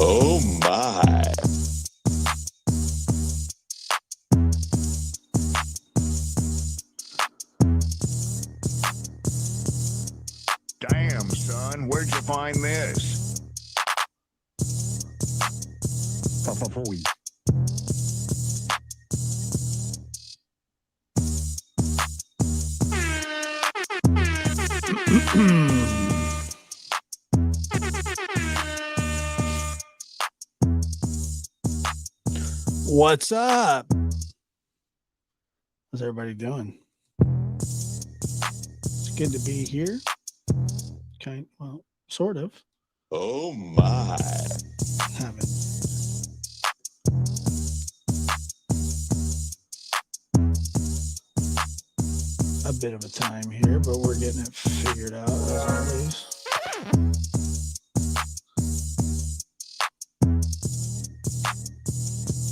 Oh my. Damn, son, where'd you find this? Papa-pooey. What's up? How's everybody doing? It's good to be here. Well, sort of. Oh my. Haven't. A bit of a time here, but we're getting it figured out as always.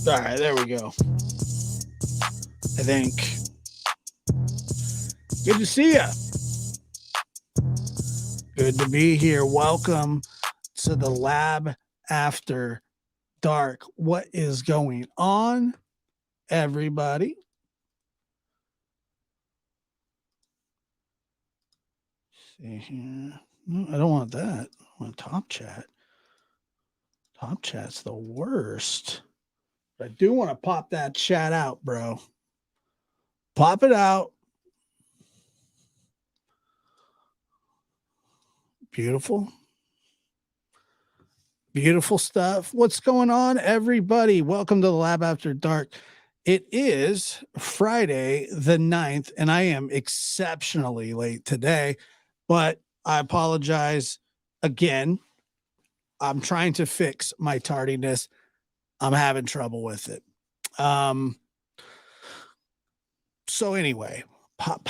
All right, there we go. I think. Good to see you. Good to be here. Welcome to the Lab After Dark. What is going on, everybody? See here. No, I don't want that. I want top chat. Top chat's the worst. But I do want to pop that chat out, bro. Pop it out. Beautiful. Beautiful stuff. What's going on, everybody? Welcome to the Lab After Dark. It is Friday the 9th, and I am exceptionally late today, but I apologize again. I'm trying to fix my tardiness. I'm having trouble with it. So anyway, pop.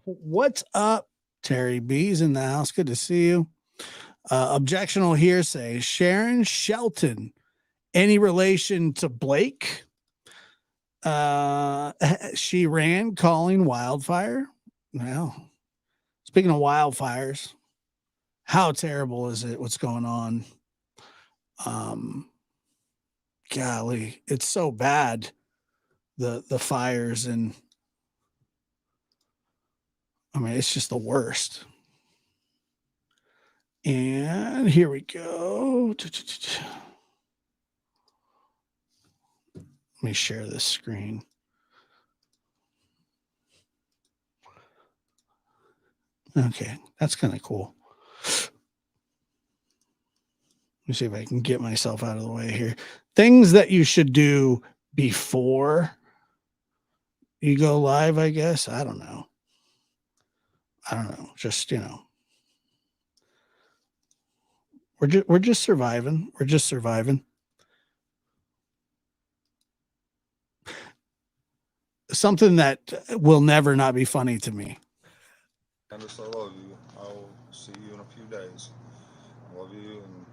What's up? Terry B's in the house. Good to see you. Objectional hearsay. Sharon Shelton. Any relation to Blake? She ran calling wildfire. Well, speaking of wildfires, how terrible is it? What's going on? Golly, it's so bad. The fires, and I mean, it's just the worst. And here we go. Let me share this screen. Okay, that's kind of cool. Let me see if I can get myself out of the way here. Things that you should do before you go live, I guess. I don't know. Just, we're just surviving. We're just surviving. Something that will never not be funny to me. Candace, I love you. I'll see you in a few days. I love you, and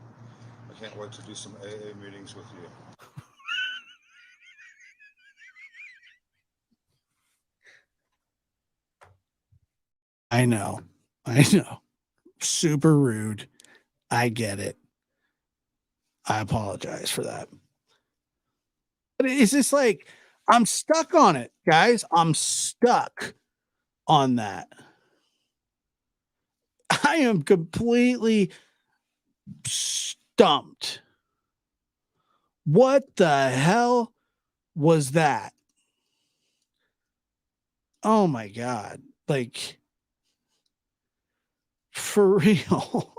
I can't wait to do some AA meetings with you. I know. Super rude. I get it. I apologize for that. But it's just like, I'm stuck on it, guys. I'm stuck on that. I am completely stumped. What the hell was that? Oh my God. Like, for real.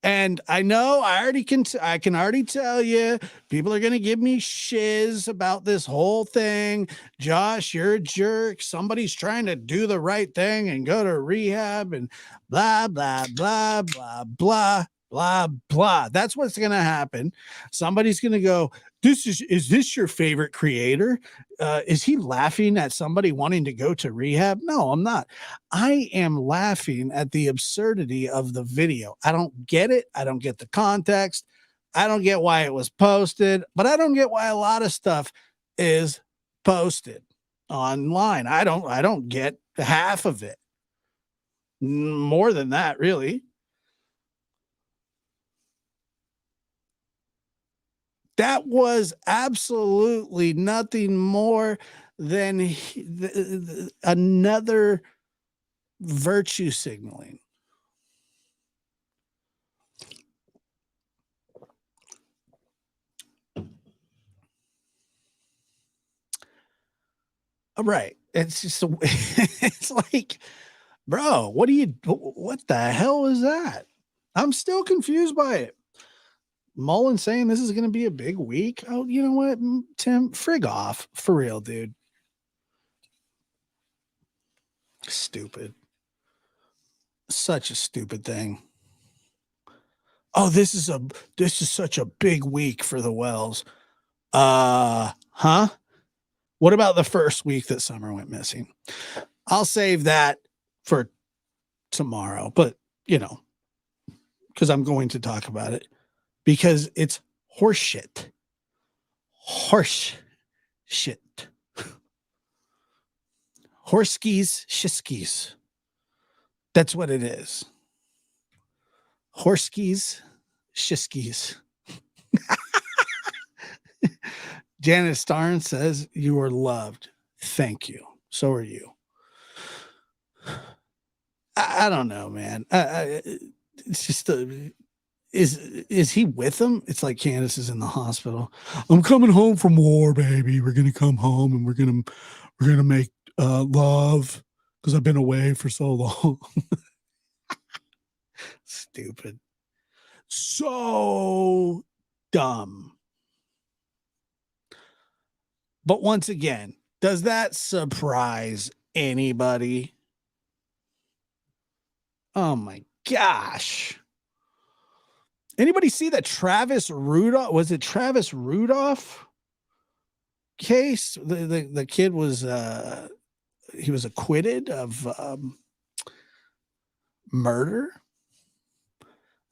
And I know I can already tell you, people are going to give me shiz about this whole thing. Josh, you're a jerk. Somebody's trying to do the right thing and go to rehab and blah, blah, blah, blah, blah, blah, blah. That's what's going to happen. Somebody's going to go, is this your favorite creator? Is he laughing at somebody wanting to go to rehab? No, I'm not. I am laughing at the absurdity of the video. I don't get it. I don't get the context. I don't get why it was posted, but I don't get why a lot of stuff is posted online. I don't get half of it. More than that, really. That was absolutely nothing more than another virtue signaling. Right. It's just it's like, bro, what the hell is that? I'm still confused by it. Mullen saying this is going to be a big week. Oh, you know what, Tim? Frig off. For real, dude. Stupid. Such a stupid thing. Oh, this is such a big week for the Wells. Huh? What about the first week that Summer went missing? I'll save that for tomorrow, but because I'm going to talk about it because it's horseshit. Horse shit. Horskies, shiskies. That's what it is. Horskies, shiskies. Janet Starn says, you are loved. Thank you. So are you. I don't know, man. It's just is he with them? It's like Candace is in the hospital. I'm coming home from war, baby. We're gonna come home and we're gonna make love because I've been away for so long. Stupid. So dumb. But once again, does that surprise anybody? Oh my gosh. Anybody see that Travis Rudolph case? The kid was he was acquitted of murder.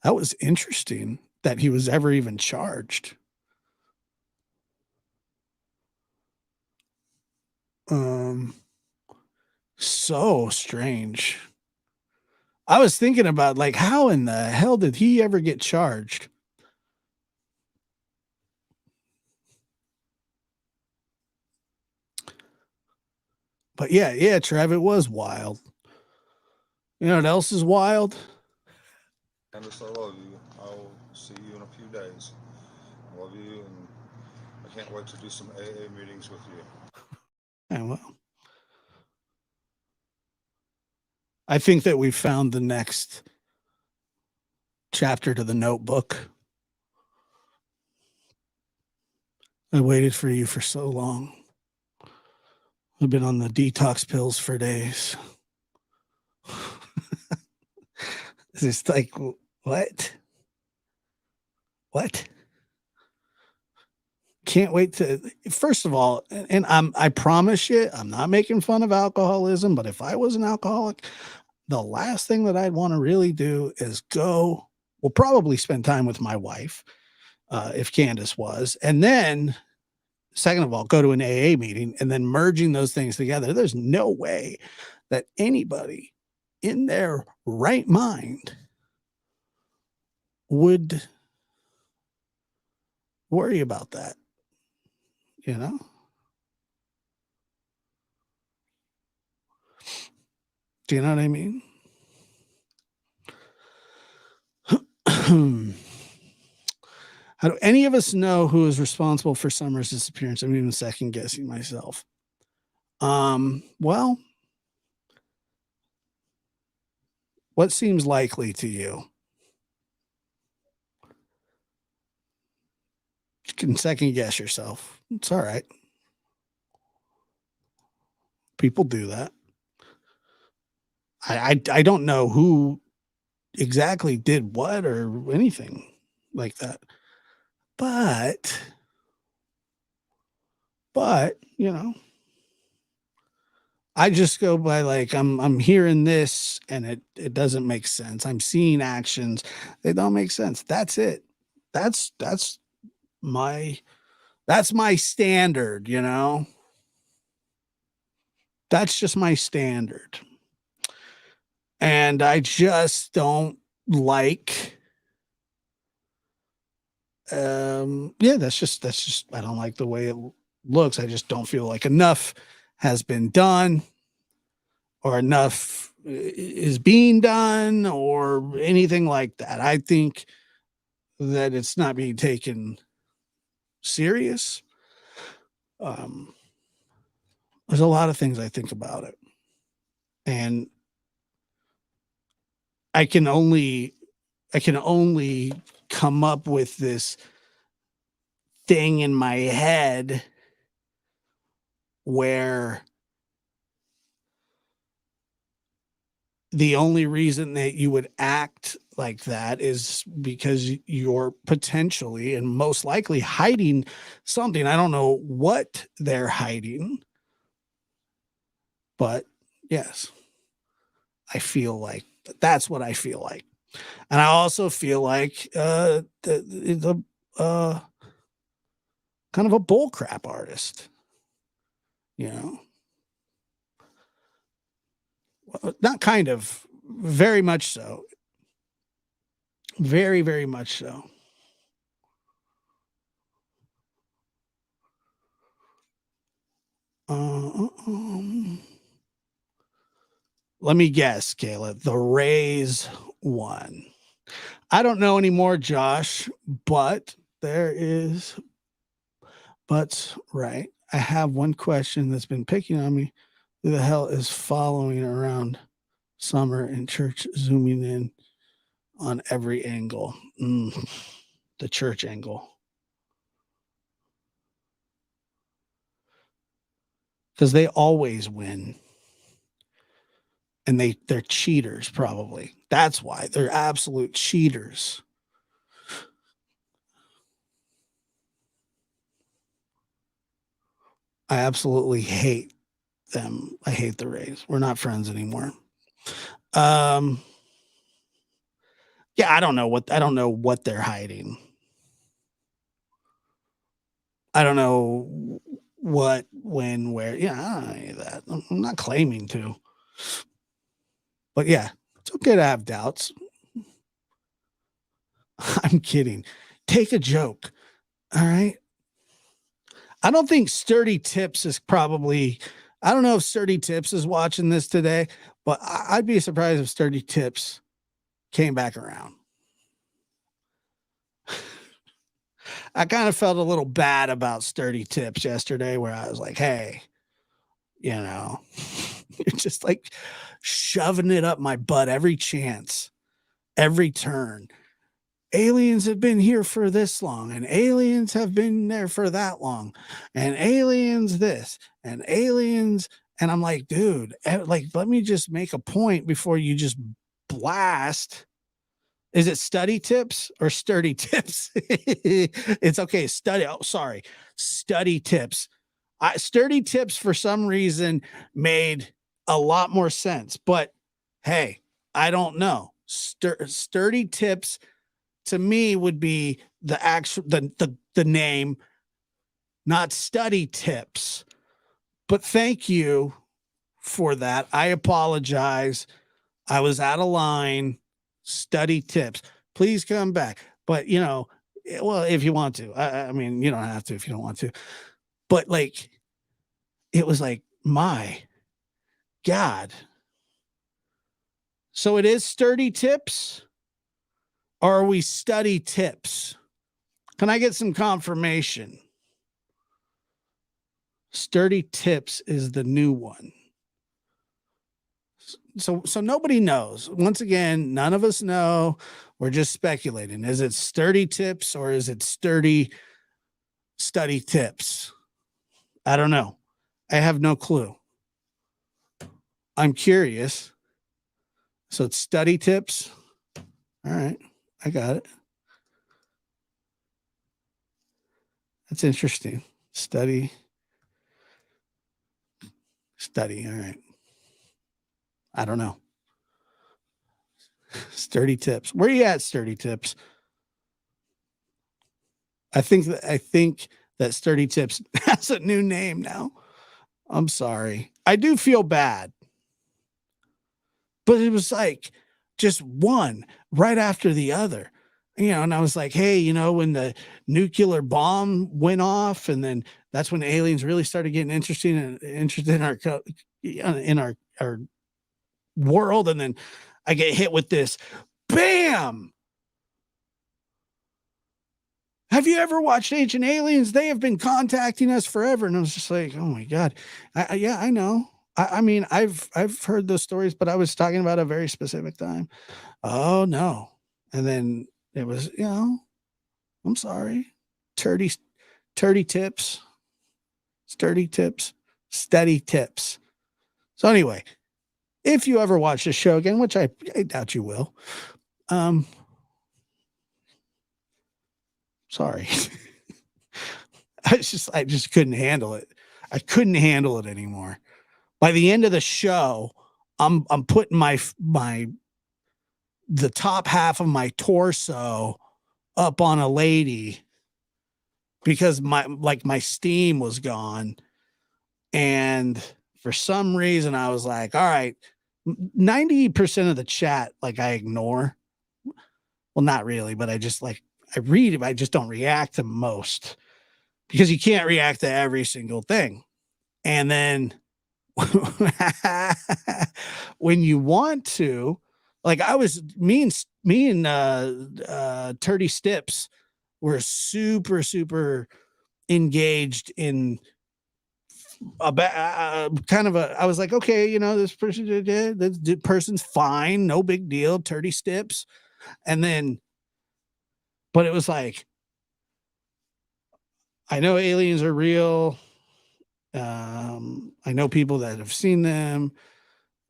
That was interesting that he was ever even charged. So strange. I was thinking about like, how in the hell did he ever get charged? But yeah, Trev, it was wild. You know what else is wild? Candace, I love you. I'll see you in a few days. I love you, and I can't wait to do some AA meetings with you. Yeah, well, I think that we found the next chapter to the Notebook. I waited for you for so long. I've been on the detox pills for days. It's just like, what? Can't wait to, first of all, and I promise you, I'm not making fun of alcoholism, but if I was an alcoholic, the last thing that I'd want to really do is probably spend time with my wife, if Candace was, and then second of all, go to an AA meeting and then merging those things together. There's no way that anybody in their right mind would worry about that. You know? Do you know what I mean? How do any of us know who is responsible for Summer's disappearance? I'm even second guessing myself. Well, what seems likely to you? You can second guess yourself. It's all right. People do that. I don't know who exactly did what or anything like that. But, you know, I just go by like, I'm hearing this and it doesn't make sense. I'm seeing actions. They don't make sense. That's it. That's my standard, you know? That's just my standard. And I just don't like Yeah, that's just I don't like the way it looks. I just don't feel like enough has been done or enough is being done or anything like that. I think that it's not being taken serious. There's a lot of things I think about it. And I can only come up with this thing in my head where the only reason that you would act like that is because you're potentially and most likely hiding something. I don't know what they're hiding, but yes, I feel like that's what I feel like. And I also feel like the kind of a bullcrap artist, you know. Not kind of, very much so. Very, very much so. Let me guess, Kayla. The Rays won. I don't know anymore, Josh, but there is buts, right? I have one question that's been picking on me. Who the hell is following around Summer in church, zooming in on every angle? The church angle. Because they always win. And they're cheaters, probably. That's why. They're absolute cheaters. I absolutely hate them. I hate the Rays. We're not friends anymore. Yeah, I don't know what they're hiding. I don't know what, when, where. Yeah, I don't know any of that. I'm not claiming to. But yeah, it's okay to have doubts. I'm kidding. Take a joke. All right. I don't think Sturdy Tips is probably, I don't know if Sturdy Tips is watching this today, but I'd be surprised if Sturdy Tips came back around. I kind of felt a little bad about Sturdy Tips yesterday where I was like, hey, you know, you're just like shoving it up my butt every chance, every turn. Aliens have been here for this long, and aliens have been there for that long, and aliens this, and aliens. And I'm like, dude, like, let me just make a point before you just blast. Is it Study Tips or Sturdy Tips? It's okay. Study. Oh, sorry. Study Tips. Sturdy Tips for some reason made a lot more sense, but hey, I don't know. Sturdy Tips to me would be the actual the name, not Study Tips. But thank you for that. I apologize. I was out of line. Study Tips. Please come back. But you know, well, if you want to. I mean, you don't have to if you don't want to. But like, it was like, my God. So it is Sturdy Tips? Or are we Study Tips? Can I get some confirmation? Sturdy Tips is the new one. So nobody knows. Once again, none of us know. We're just speculating. Is it Sturdy Tips or is it Study Tips? I don't know. I have no clue. I'm curious. So it's Study Tips. All right. I got it. That's interesting. Study. All right. I don't know. Sturdy Tips. Where are you at, Sturdy Tips? I think that Sturdy Tips has a new name now. I'm sorry. I do feel bad. But it was like just one right after the other. and I was like, hey, when the nuclear bomb went off, and then that's when aliens really started getting interested in our world, and then I get hit with this, bam. Have you ever watched Ancient Aliens? They have been contacting us forever. And I was just like, oh my God. Yeah, I know. I mean, I've heard those stories, but I was talking about a very specific time. Oh no. And then it was, I'm sorry. Turdy tips, sturdy tips, steady tips. So anyway, if you ever watch the show again, which I doubt you will, sorry. I just couldn't handle it. I couldn't handle it anymore. By the end of the show, I'm putting the top half of my torso up on a lady because my steam was gone. And for some reason I was like, all right, 90% of the chat, I ignore. Well, not really, but I read it. I just don't react to most because you can't react to every single thing. And then when you want to, me and Turdy Stips were super, super engaged in I was like, okay, this person's fine. No big deal. Turdy Stips. And then, but it was like, I know aliens are real. I know people that have seen them,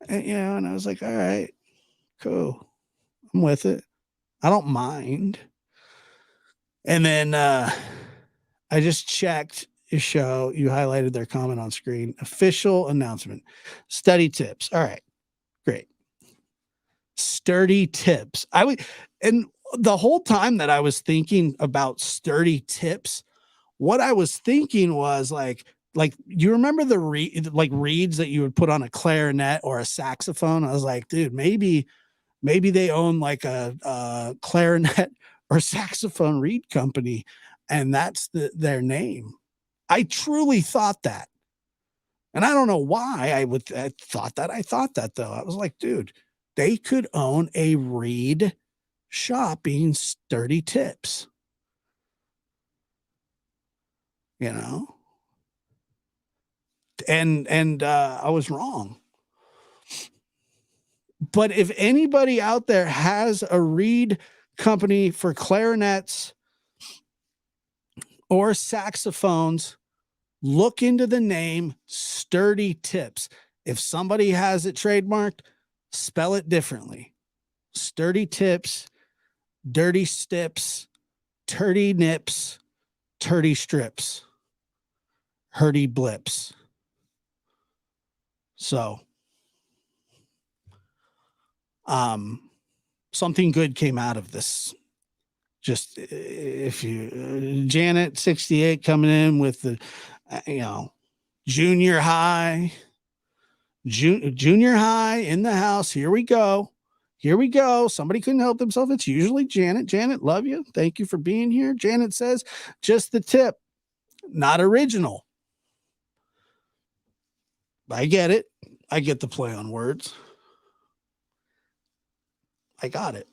and I was like, all right, cool. I'm with it. I don't mind. And then I just checked your show. You highlighted their comment on screen. Official announcement. Study tips. All right, great. Sturdy tips. And the whole time that I was thinking about sturdy tips, what I was thinking was like you remember the reeds that you would put on a clarinet or a saxophone? I was like, dude, maybe they own a clarinet or saxophone reed company, and that's their name. I truly thought that. And I don't know why I thought that. I thought that though. I was like, dude, they could own a reed shop being Sturdy Tips. And I was wrong. But if anybody out there has a reed company for clarinets or saxophones, look into the name Sturdy Tips. If somebody has it trademarked, spell it differently. Sturdy Tips, Dirty Stips, Turdy Nips, Turdy Strips, Hurdy Blips. So, something good came out of this. Just if you, Janet 68 coming in with the, junior high in the house. Here we go. Somebody couldn't help themselves. It's usually Janet. Janet, love you. Thank you for being here. Janet says, just the tip, not original. I get it. I get the play on words. I got it.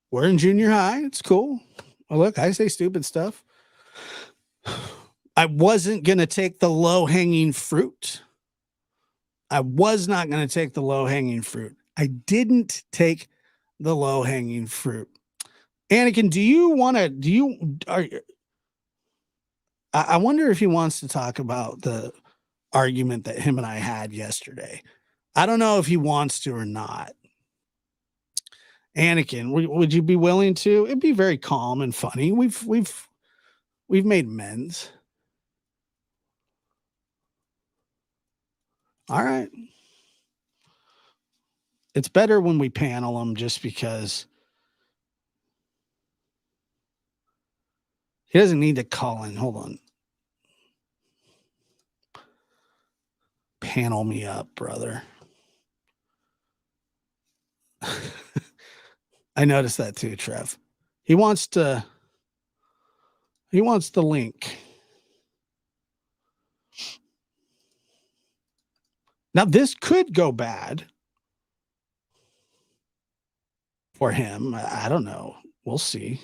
We're in junior high. It's cool. Oh, look, I say stupid stuff. I wasn't going to take the low-hanging fruit. I was not going to take the low-hanging fruit. I didn't take the low-hanging fruit. Anakin, I wonder if he wants to talk about the argument that him and I had yesterday. I don't know if he wants to or not. Anakin, would you be willing to? It'd be very calm and funny. We've made amends. All right. It's better when we panel them just because he doesn't need to call in. Hold on. Panel me up, brother. I noticed that too, Trev. He wants the link. Now this could go bad for him. I don't know. We'll see.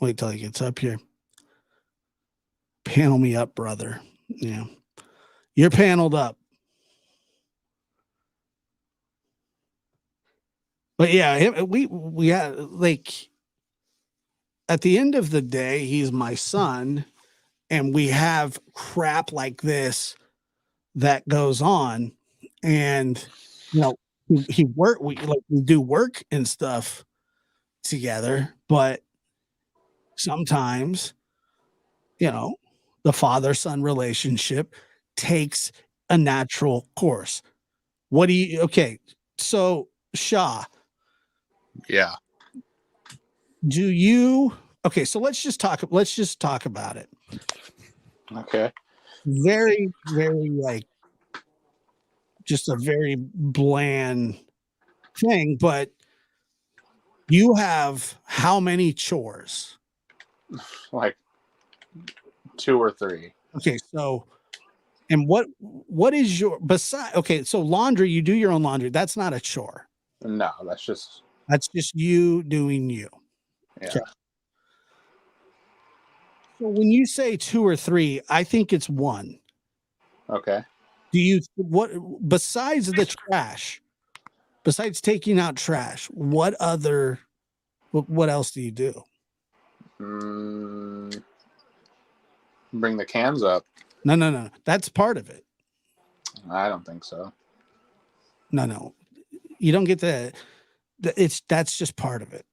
Wait till he gets up here. Panel me up, brother. Yeah. You're paneled up. But yeah, we had like at the end of the day, he's my son, and we have crap like this that goes on, and you know, we do work and stuff together, but sometimes, you know, the father-son relationship takes a natural course. Okay, so Shaw, Yeah. so let's just talk about it. Okay. Very, very like just a very bland thing, but you have how many chores? Like 2 or 3. Okay, so and what is your so laundry, you do your own laundry. That's not a chore. No, that's just you doing you. yeah. Okay. So when you say 2 or 3, I think it's 1. Okay. Besides the trash, besides taking out trash, what else do you do? Bring the cans up. No. That's part of it. I don't think so. No. You don't get that's just part of it.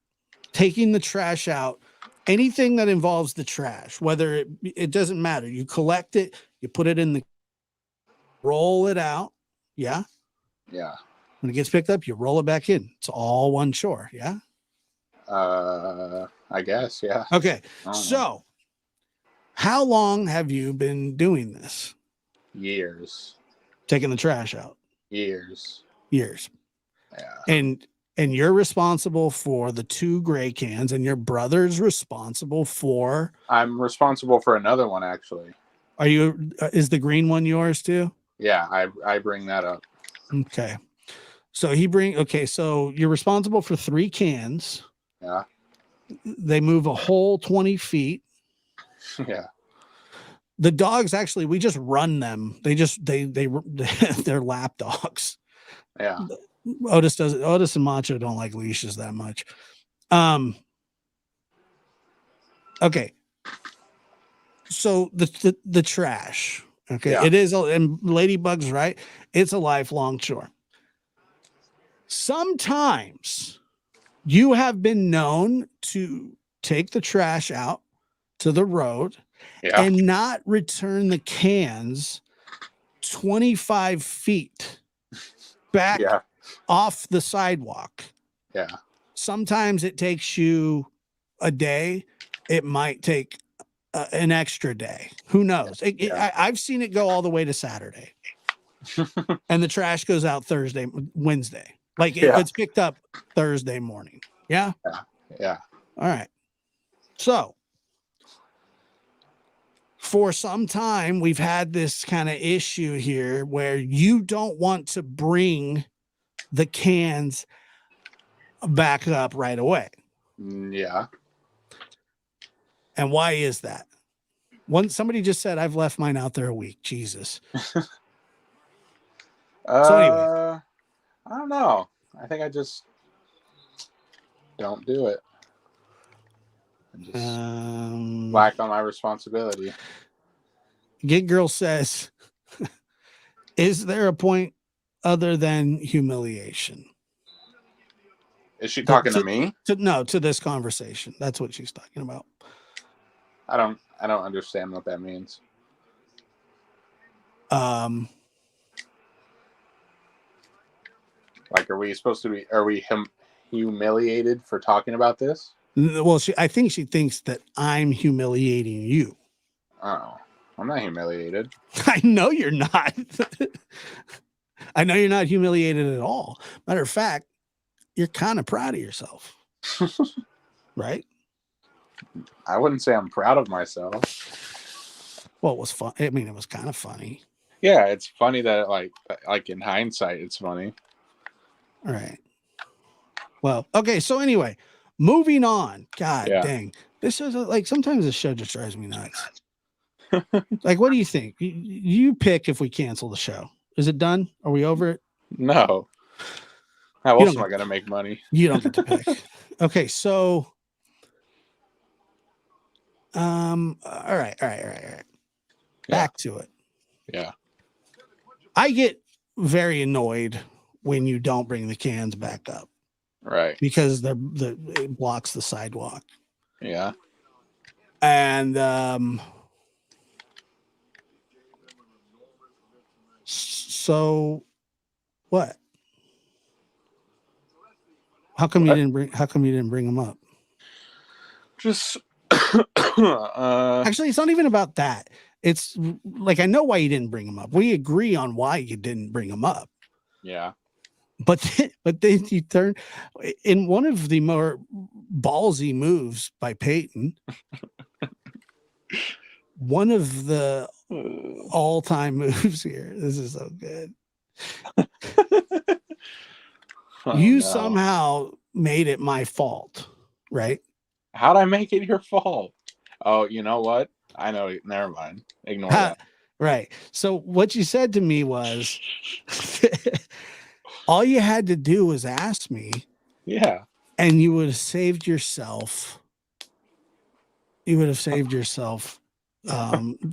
Taking the trash out, anything that involves the trash, whether it doesn't matter. You collect it, you put it in roll it out. Yeah. Yeah. When it gets picked up, you roll it back in. It's all one chore. Yeah. I guess. Yeah. Okay. So how long have you been doing this? Years. Taking the trash out? Years. Yeah. And you're responsible for the 2 gray cans, and your brother's responsible for. I'm responsible for another one, actually. Is the green one yours too? Yeah, I bring that up. Okay. So so you're responsible for 3 cans. Yeah. They move a whole 20 feet. Yeah. The dogs, actually, we just run them. They're lap dogs. Yeah. Otis and Macho don't like leashes that much. Okay. So the trash. Okay. Yeah. It is, and Ladybug's right. It's a lifelong chore. Sometimes you have been known to take the trash out to the road and not return the cans 25 feet back off the sidewalk. Yeah. Sometimes it takes you a day. It might take an extra day. Who knows? I've seen it go all the way to Saturday. And the trash goes out Wednesday. Like it's picked up Thursday morning. Yeah. Yeah. All right. So for some time, we've had this kind of issue here where you don't want to bring the cans back up right away. Yeah. And why is that? Somebody just said, I've left mine out there a week. Jesus. So anyway. I don't know. I think I just don't do it. I just lack on my responsibility. Gig Girl says, is there a point other than humiliation? Is she talking to me? To this conversation. That's what she's talking about. I don't understand what that means. Like, are we humiliated for talking about this? Well, I think she thinks that I'm humiliating you. Oh, I'm not humiliated. I know you're not. I know you're not humiliated at all. Matter of fact, you're kind of proud of yourself, right? I wouldn't say I'm proud of myself. Well, it was fun. I mean, it was kind of funny. Yeah, it's funny that like in hindsight, it's funny. All right. Well, okay. So anyway, moving on. God dang. This is like sometimes this show just drives me nuts. Like, what do you think? You pick if we cancel the show. Is it done? Are we over it? No. How else am I going to make money? You don't get to pick. Okay. So, all right. Back to it. Yeah. I get very annoyed when you don't bring the cans back up. Right. Because it blocks the sidewalk. Yeah. And so what? How come you didn't bring them up? Just actually, it's not even about that. It's like, I know why you didn't bring them up. We agree on why you didn't bring them up. Yeah. But then you turn in one of the more ballsy moves by Peyton. One of the all-time moves here. This is so good. You somehow made it my fault, right? How'd I make it your fault? Oh, you know what? I know. Never mind. Ignore that. Right. So what you said to me was, all you had to do was ask me. Yeah. And you would have saved yourself. You would have saved yourself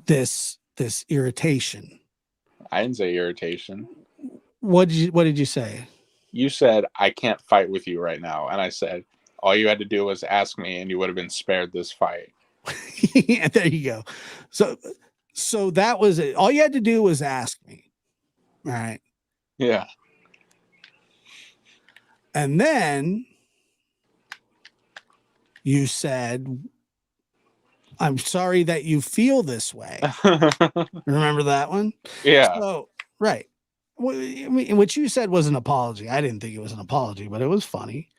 this irritation. I didn't say irritation. What did you say? You said, I can't fight with you right now. And I said, all you had to do was ask me and you would have been spared this fight. Yeah, there you go. So that was it. All you had to do was ask me. All right. Yeah. And then you said, I'm sorry that you feel this way. Remember that one? Yeah. So, right. I mean, what you said was an apology. I didn't think it was an apology, but it was funny.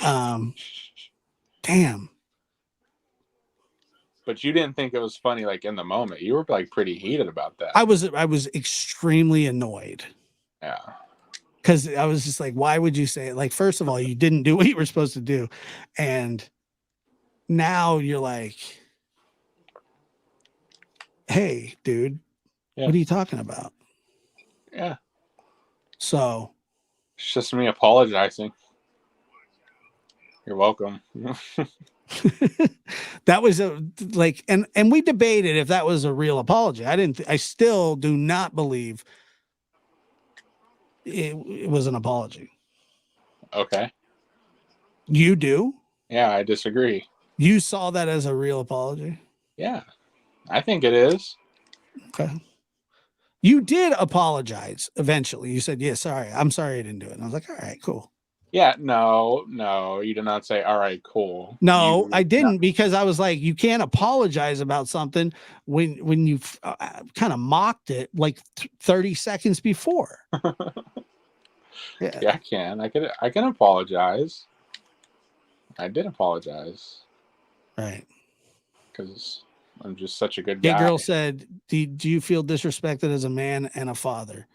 Damn. But you didn't think it was funny, like in the moment. You were like pretty heated about that. I was extremely annoyed. Yeah. Because I was just like, why would you say it? Like, first of all, you didn't do what you were supposed to do. And now you're like, hey, dude, what are you talking about? Yeah. So it's just me apologizing. You're welcome. That was and we debated if that was a real apology. I still do not believe it was an apology. Okay. You do? Yeah, I disagree. You saw that as a real apology? Yeah, I think it is. Okay. You did apologize eventually. You said, yeah, sorry. I'm sorry I didn't do it. And I was like, all right, cool. Yeah, no, you did not say, all right, cool. No, I didn't, because I was like, you can't apologize about something when you've kind of mocked it like 30 seconds before. Yeah, I can apologize. I did apologize. Right. Because I'm just such a good guy. That girl said, do you feel disrespected as a man and a father?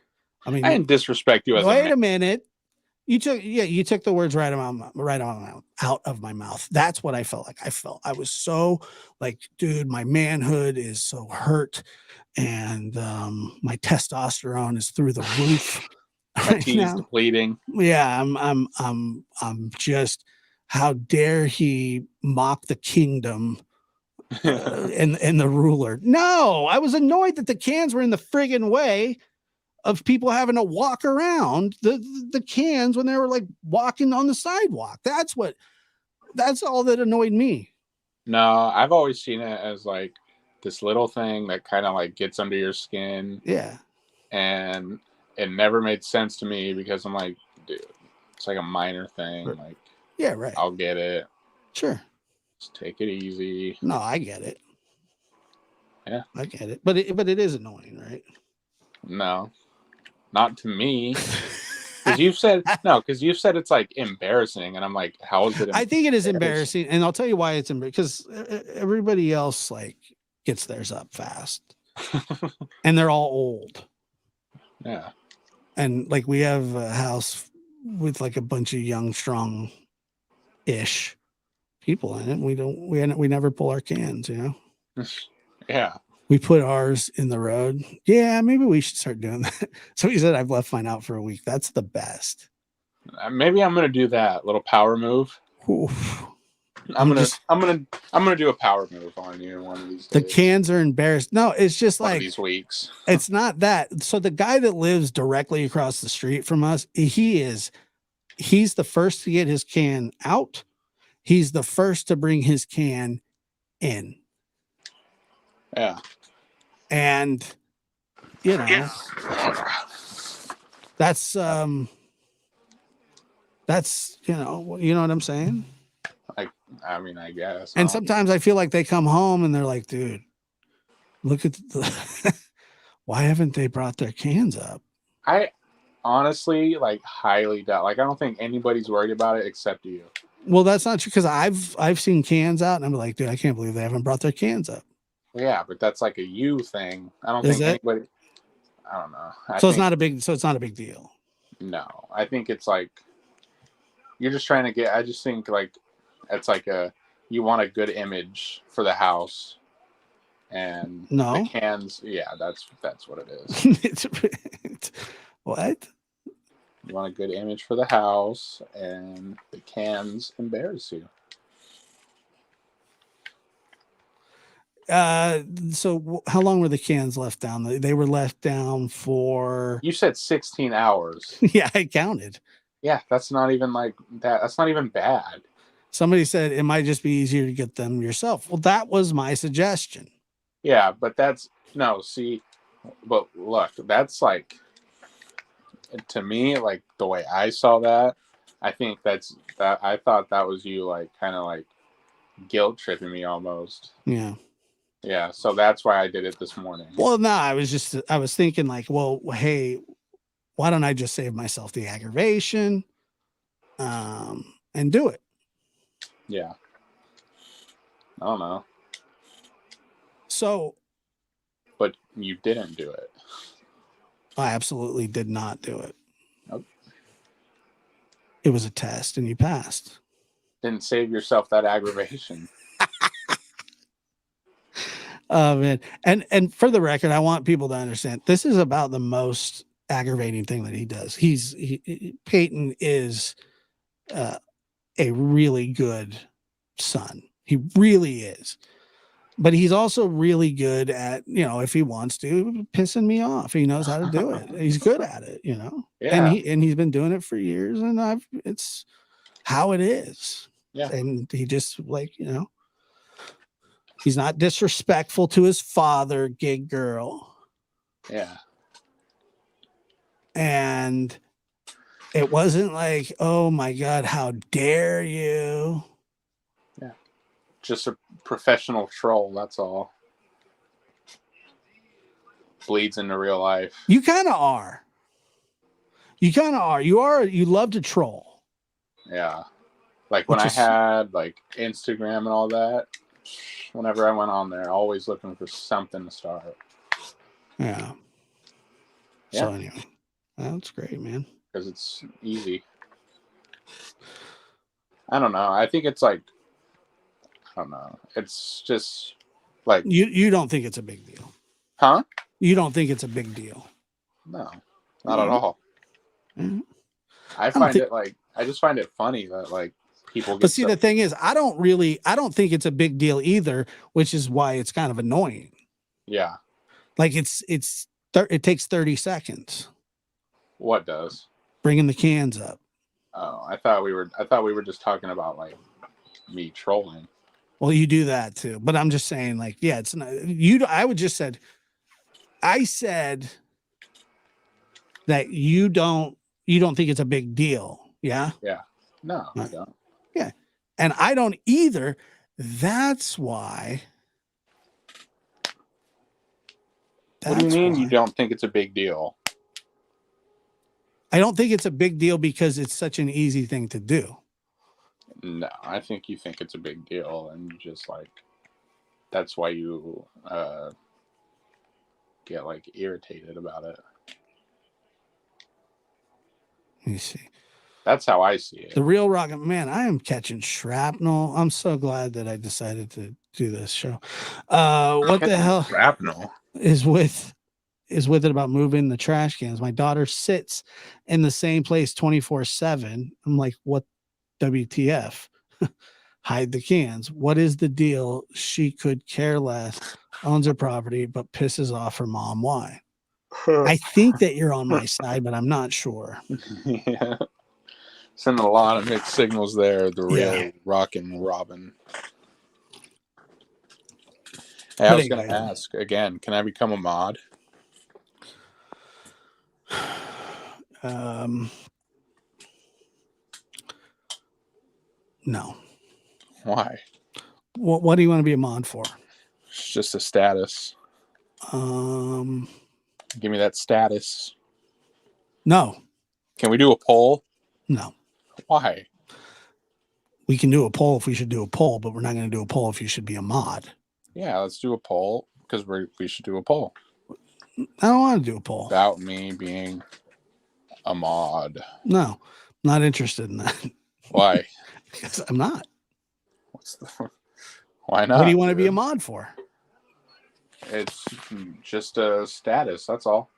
I mean, I didn't disrespect you as a man. Wait a minute. You took the words right out of my mouth. That's what I felt like. I was so like, dude, my manhood is so hurt, and my testosterone is through the roof. My teeth bleeding. Yeah, I'm just, how dare he mock the kingdom and the ruler? No, I was annoyed that the cans were in the friggin' way of people having to walk around the cans when they were like walking on the sidewalk. That's all that annoyed me. No, I've always seen it as like this little thing that kind of like gets under your skin. Yeah. And it never made sense to me because I'm like, dude, it's like a minor thing. Like, yeah, right. I'll get it. Sure. Just take it easy. No, I get it. Yeah. I get it. But it is annoying, right? No. Not to me. Because you've said it's like embarrassing, and I'm like, how is it? I think it is embarrassing, and I'll tell you why it's embarrassing. Because everybody else like gets theirs up fast, and they're all old. Yeah, and like we have a house with like a bunch of young, strong-ish people in it. We never pull our cans, you know. Yeah. We put ours in the road. Yeah, maybe we should start doing that. So he said, I've left mine out for a week. That's the best. Maybe I'm gonna do that little power move. Oof. I'm gonna do a power move on you one of these days. The cans are embarrassed. No, it's just one like of these weeks. It's not that. So the guy that lives directly across the street from us, he's the first to get his can out. He's the first to bring his can in. Yeah. And you know, that's you know what I'm saying? I mean, I guess. And sometimes I feel like they come home and they're like, dude, look at why haven't they brought their cans up? I honestly like highly doubt. Like, I don't think anybody's worried about it except you. Well, that's not true, because I've seen cans out and I'm like, dude, I can't believe they haven't brought their cans up. Yeah, but that's like a you thing. I don't think anybody. I don't know. It's not a big deal. No, I think it's like you're just trying to get. I just think like it's like you want a good image for the house, and the cans. Yeah, that's what it is. What? You want a good image for the house, and the cans embarrass you. So how long were the cans left down? They were left down for... You said 16 hours. Yeah, I counted. Yeah, that's not even like that. That's not even bad. Somebody said it might just be easier to get them yourself. Well, that was my suggestion. Yeah, but but look, that's like, to me, like the way I saw that, I think I thought that was you like kind of like guilt tripping me almost. Yeah. Yeah, so that's why I did it this morning. Well, no, I was thinking like, well, hey, why don't I just save myself the aggravation, and do it? Yeah. I don't know. So. But you didn't do it. I absolutely did not do it. Nope. It was a test and you passed. Didn't save yourself that aggravation. Oh man. And for the record, I want people to understand this is about the most aggravating thing that he does. Peyton is a really good son. He really is. But he's also really good at, if he wants to, pissing me off. He knows how to do it. He's good at it, Yeah. And he's been doing it for years, and it's how it is. Yeah. And he just he's not disrespectful to his father, Gig Girl. Yeah. And it wasn't like, oh my God, how dare you? Yeah. Just a professional troll, that's all. Bleeds into real life. You kind of are. You love to troll. Yeah. Like when I had like Instagram and all that, whenever I went on there, always looking for something to start. Yeah. So anyway, that's great, man. Because it's easy. I don't know. I think it's like, I don't know. It's just like... You don't think it's a big deal? Huh? You don't think it's a big deal? No, not at all. Mm-hmm. I just find it funny that like people get... But see, the thing is, I don't think it's a big deal either, which is why it's kind of annoying. Yeah. Like it takes 30 seconds. What does? Bringing the cans up. Oh, I thought we were just talking about like me trolling. Well, you do that too, but I'm just saying, like, yeah, it's not I said that you don't think it's a big deal. Yeah. Yeah. No, I don't. Yeah. And I don't either. That's why. What do you mean you don't think it's a big deal? I don't think it's a big deal because it's such an easy thing to do. No, I think you think it's a big deal, and you just like that's why you get like irritated about it. Let me see. That's how I see it. The Real Rock, man, I am catching shrapnel. I'm so glad that I decided to do this show. What the hell Shrapnel is with it about moving the trash cans? My daughter sits in the same place 24/7. I'm like, what WTF? Hide the cans. What is the deal? She could care less, owns her property, but pisses off her mom. Why? I think that you're on my side, but I'm not sure. Yeah. Sending a lot of mixed signals there. The Real Rockin' Robin. Hey, I was going to ask again, can I become a mod? No. Why? What do you want to be a mod for? It's just a status. Give me that status. No. Can we do a poll? No. Why? We can do a poll if we should do a poll, but we're not going to do a poll if you should be a mod. Yeah, let's do a poll because we should do a poll. I don't want to do a poll About me being a mod. No, not interested in that. Why? Because I'm not. Why not? What do you want to be a mod for? It's just a status. That's all.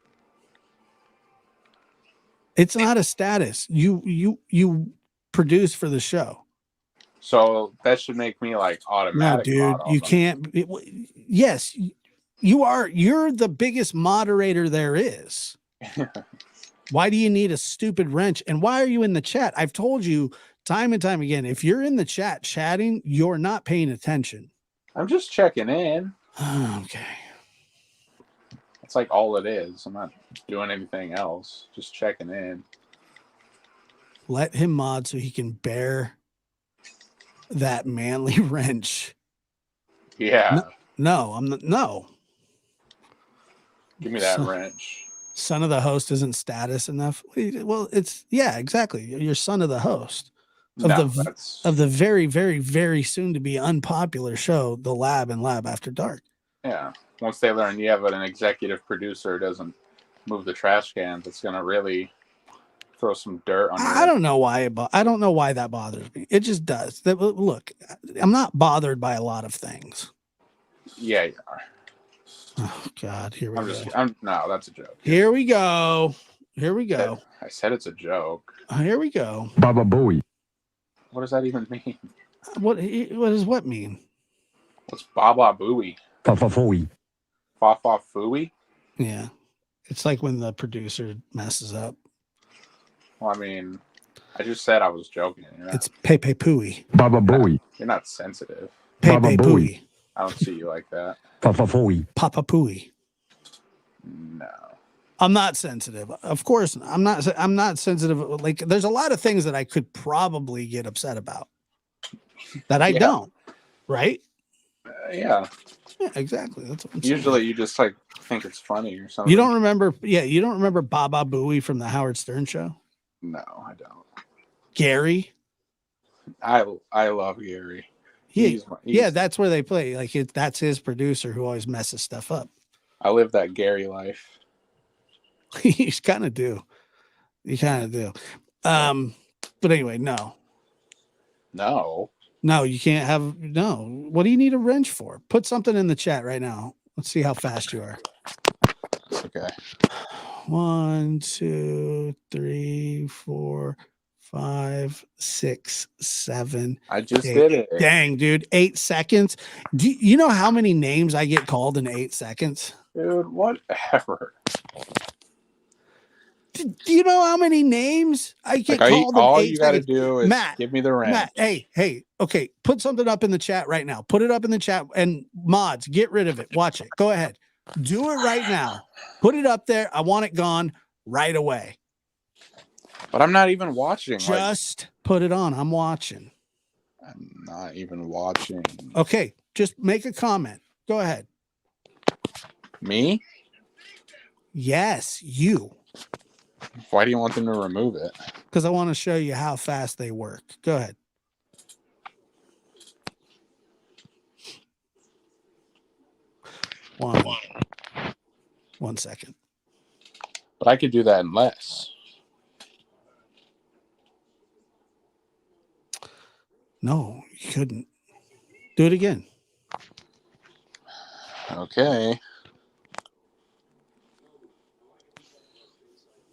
It's not a status. You produce for the show. So that should make me like automatic. No, dude, you can't. Yes, you are. You're the biggest moderator there is. Why do you need a stupid wrench? And why are you in the chat? I've told you time and time again, if you're in the chat chatting, you're not paying attention. I'm just checking in. Okay. That's like all it is. I'm not doing anything else. Just checking in. Let him mod so he can bear that manly wrench. Yeah. No, I'm not. No. Give me that wrench. Son of the host isn't status enough. Well, it's exactly. You're son of the host of the very, very, very soon to be unpopular show, The Lab and Lab After Dark. Yeah. Once they learn you have an executive producer who doesn't move the trash cans, it's gonna really throw some dirt on. I don't know why. I don't know why that bothers me. It just does. Look, I'm not bothered by a lot of things. Yeah, you are. Oh God, here we go. No, that's a joke. Here we go. Here we go. I said it's a joke. Here we go. Baba Booey. What does that even mean? What does what mean? What's Baba Booey? Fafa Fooey. Fafa Fooey? Yeah. It's like when the producer messes up. Well, I mean, I just said I was joking. It's Pepe Pooey. Baba Booey. You're not sensitive. Pepe Pooey. I don't see you like that. Fafa Fooey. Papa Pooey. No. I'm not sensitive. Of course, I'm not sensitive. Like, there's a lot of things that I could probably get upset about that I don't. Right? Yeah. Yeah, exactly. That's what I'm Usually saying. you just like think it's funny or something. You don't remember? Yeah, you don't remember Baba Booey from the Howard Stern show? No, I don't. Gary. I love Gary. Yeah, that's where they play. Like that's his producer who always messes stuff up. I live that Gary life. You kind of do. You kind of do. But anyway, no. No, you can't have no. What do you need a wrench for? Put something in the chat right now. Let's see how fast you are. Okay. 1, 2, 3, 4, 5, 6, 7. I just 8. did it. Dang, dude. 8 seconds. Do you know how many names I get called in 8 seconds? Dude, whatever. Do you know how many names I get called? All in 8 you got to seconds? do is Matt, give me the wrench. Matt, hey, okay. Put something up in the chat right now. Put it up in the chat and mods, get rid of it. Watch it. Go ahead. Do it right now. Put it up there. I want it gone right away. But I'm not even watching. Just put it on. I'm watching. I'm not even watching. Okay. Just make a comment. Go ahead. Me? Yes, you. Why do you want them to remove it? Because I want to show you how fast they work. Go ahead. One second. But I could do that in less. No, you couldn't. Do it again. Okay.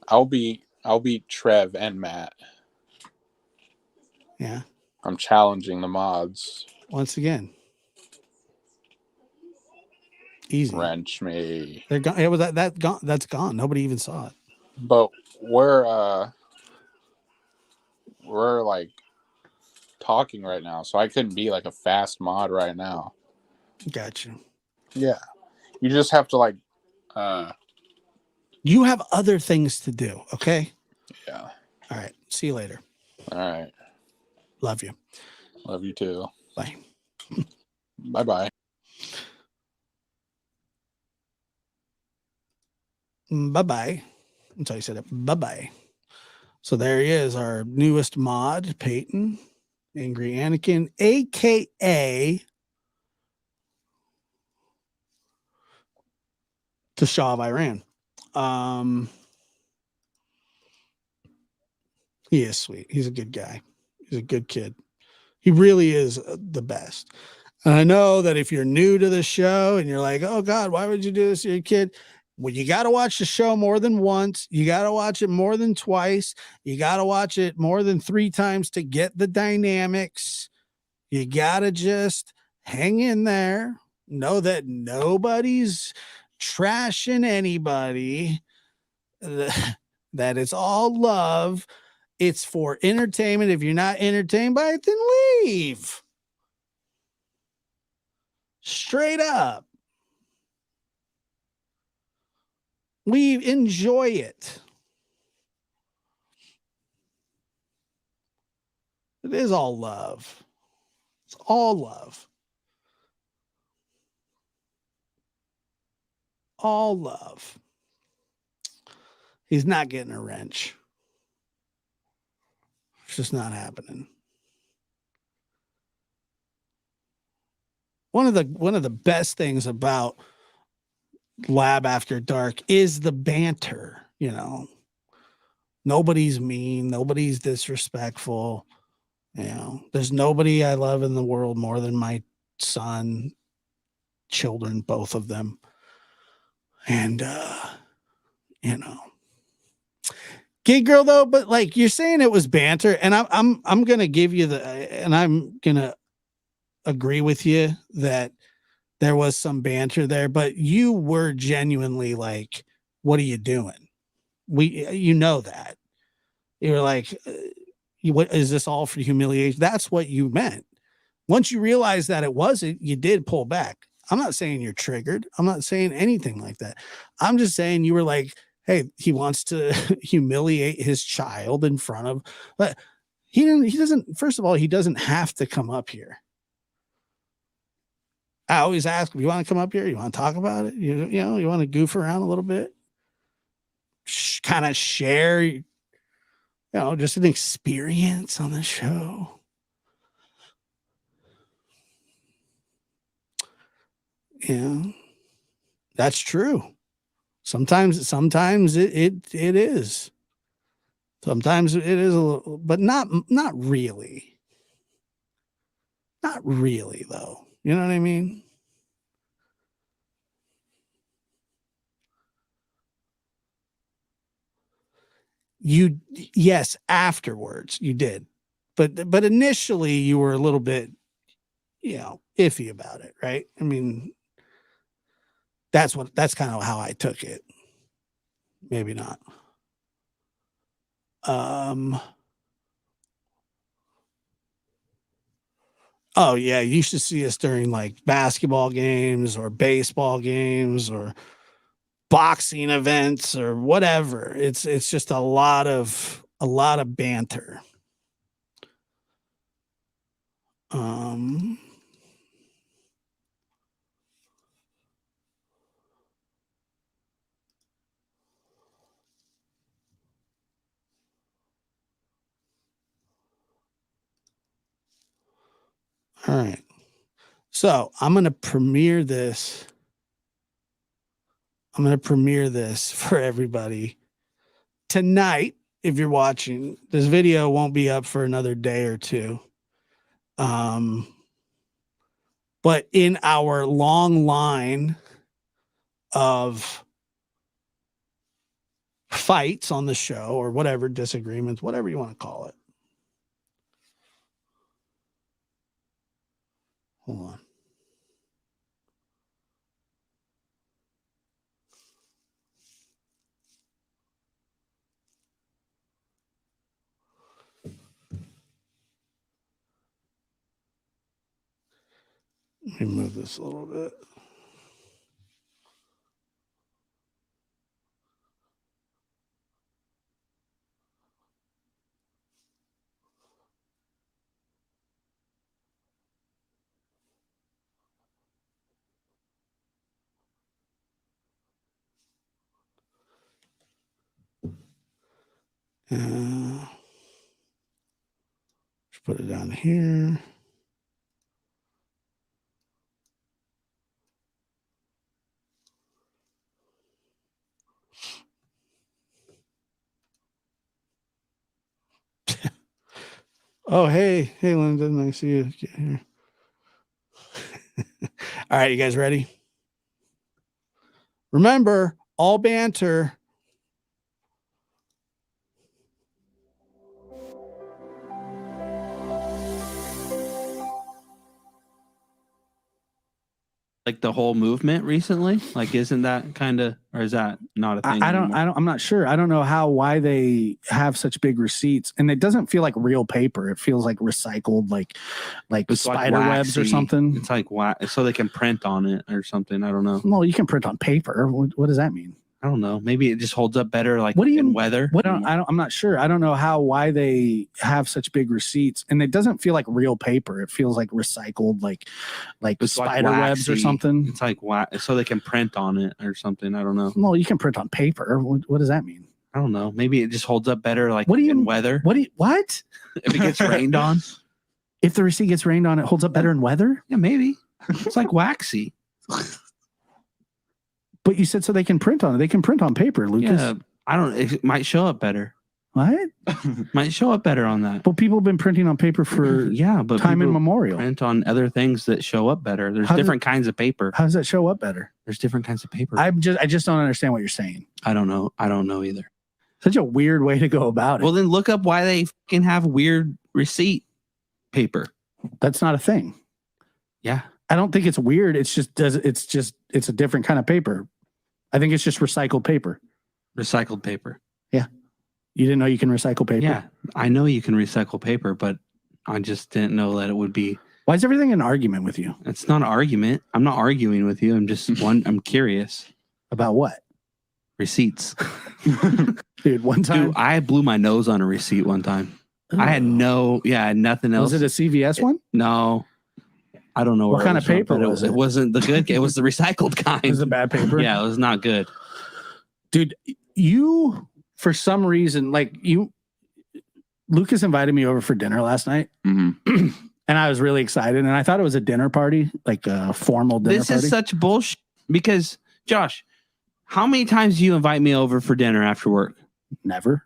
I'll beat Trev and Matt. Yeah. I'm challenging the mods. Once again. Easy. Wrench me. They're gone. It was that gone. That's gone. Nobody even saw it. But we're like talking right now, so I couldn't be like a fast mod right now. Gotcha. Yeah. You just have to like you have other things to do, okay? Yeah. All right. See you later. All right. Love you. Love you too. Bye. Bye-bye. Bye-bye. Until you said it. Bye-bye. So there he is, our newest mod, Peyton, Angry Anakin, a.k.a. the Shah of Iran. He is sweet. He's a good guy. He's a good kid. He really is the best. And I know that if you're new to the show and you're like, oh God, why would you do this to your kid? Well, you got to watch the show more than once. You got to watch it more than twice. You got to watch it more than 3 times to get the dynamics. You got to just hang in there. Know that nobody's trashing anybody. That it's all love. It's for entertainment. If you're not entertained by it, then leave. Straight up. We enjoy it. It is all love. It's all love. All love. He's not getting a wrench. It's just not happening. One of the best things about Lab After Dark is the banter, you know. Nobody's mean, nobody's disrespectful. You know, there's nobody I love in the world more than my son, children, both of them. And you know. Gay girl though, but like you're saying it was banter, and I'm gonna give you and I'm gonna agree with you that there was some banter there, but you were genuinely like, what are you doing? You know that. You're like, what is this all for humiliation? That's what you meant. Once you realized that it wasn't, you did pull back. I'm not saying you're triggered. I'm not saying anything like that. I'm just saying you were like, hey, he wants to humiliate his child in front of, but he doesn't, first of all, he doesn't have to come up here. I always ask, you want to come up here? You want to talk about it? You know, you want to goof around a little bit? Kind of share, you know, just an experience on the show. Yeah, that's true. Sometimes it is. Sometimes it is a little, but not really. Not really though. You know what I mean? Yes, afterwards you did. But initially you were a little bit, you know, iffy about it, right? I mean, that's kind of how I took it. Maybe not. Oh yeah, you should see us during like basketball games or baseball games or boxing events or whatever. It's just a lot of banter. All right. So I'm going to premiere this. I'm going to premiere this for everybody tonight. If you're watching, this video won't be up for another day or two. But in our long line of fights on the show or whatever, disagreements, whatever you want to call it. Hold on. Let me move this a little bit. Let's put it down here. Oh, hey, Linda, nice to see you. Get here. All right, you guys ready? Remember, all banter. Like the whole movement recently? Like, isn't that kind of, or is that not a thing? I'm not sure. I don't know why they have such big receipts, and it doesn't feel like real paper. It feels like recycled, like spider webs or something. It's like so they can print on it or something. I don't know. No, you can print on paper. What does that mean? I don't know. Maybe it just holds up better, like in weather. I'm not sure. I don't know why they have such big receipts, and it doesn't feel like real paper. It feels like recycled, like spider webs or something. It's like so they can print on it or something. I don't know. No, you can print on paper. What does that mean? I don't know. Maybe it just holds up better, like in weather. What? If it gets rained on? If the receipt gets rained on, it holds up better in weather? Yeah, maybe. It's like waxy. But you said so they can print on it. They can print on paper, Lucas. Yeah, I don't. It might show up better. What? Might show up better on that. But people have been printing on paper for but time immemorial. Print on other things that show up better. There's different kinds of paper. How does that show up better? There's different kinds of paper. I just don't understand what you're saying. I don't know. I don't know either. Such a weird way to go about it. Well, then look up why they can have weird receipt paper. That's not a thing. Yeah. I don't think it's weird. It's a different kind of paper. I think it's just recycled paper. Recycled paper. Yeah. You didn't know you can recycle paper? Yeah. I know you can recycle paper, but I just didn't know that it would be. Why is everything an argument with you? It's not an argument. I'm not arguing with you. I'm just I'm curious. About what? Receipts. Dude, one time. Dude, I blew my nose on a receipt one time. I had nothing else. Was it a CVS one? No. I don't know what kind of paper was it. It wasn't the good. It was the recycled kind. It was a bad paper. Yeah, it was not good. Dude, you for some reason Lucas invited me over for dinner last night, and I was really excited. And I thought it was a dinner party, like a formal dinner party. This is such bullshit because Josh, how many times do you invite me over for dinner after work? Never.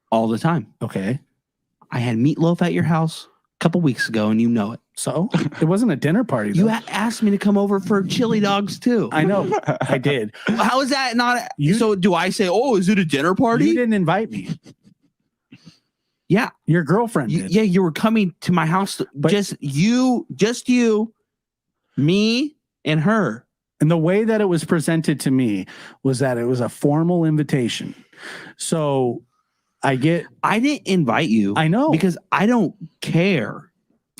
All the time. Okay. I had meatloaf at your house a couple weeks ago, and you know it. So it wasn't a dinner party. Though. You asked me to come over for chili dogs too. I know. I did. How is that not? So do I say, oh, is it a dinner party? You didn't invite me. Yeah. Your girlfriend did. Yeah, you were coming to my house. But just you, me, and her. And the way that it was presented to me was that it was a formal invitation. So I didn't invite you. I know. Because I don't care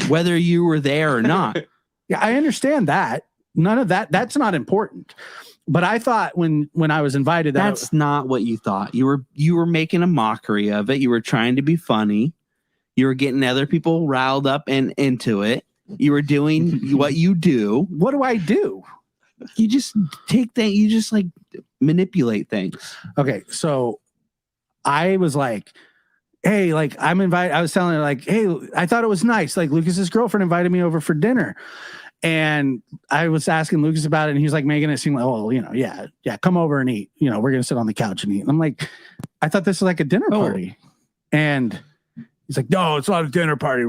whether you were there or not. Yeah, I understand that. None of that. That's not important. But I thought when I was invited, that's not what you thought. You were making a mockery of it. You were trying to be funny. You were getting other people riled up and into it. You were doing what you do. What do I do? You just take things. You just like manipulate things. Okay, so I was like, hey, like I'm invited. I was telling her like, hey, I thought it was nice. Like Lucas's girlfriend invited me over for dinner. And I was asking Lucas about it, and he was like making it seem like, oh, yeah, come over and eat. We're going to sit on the couch and eat. And I'm like, I thought this was like a dinner party. And he's like, no, it's not a dinner party.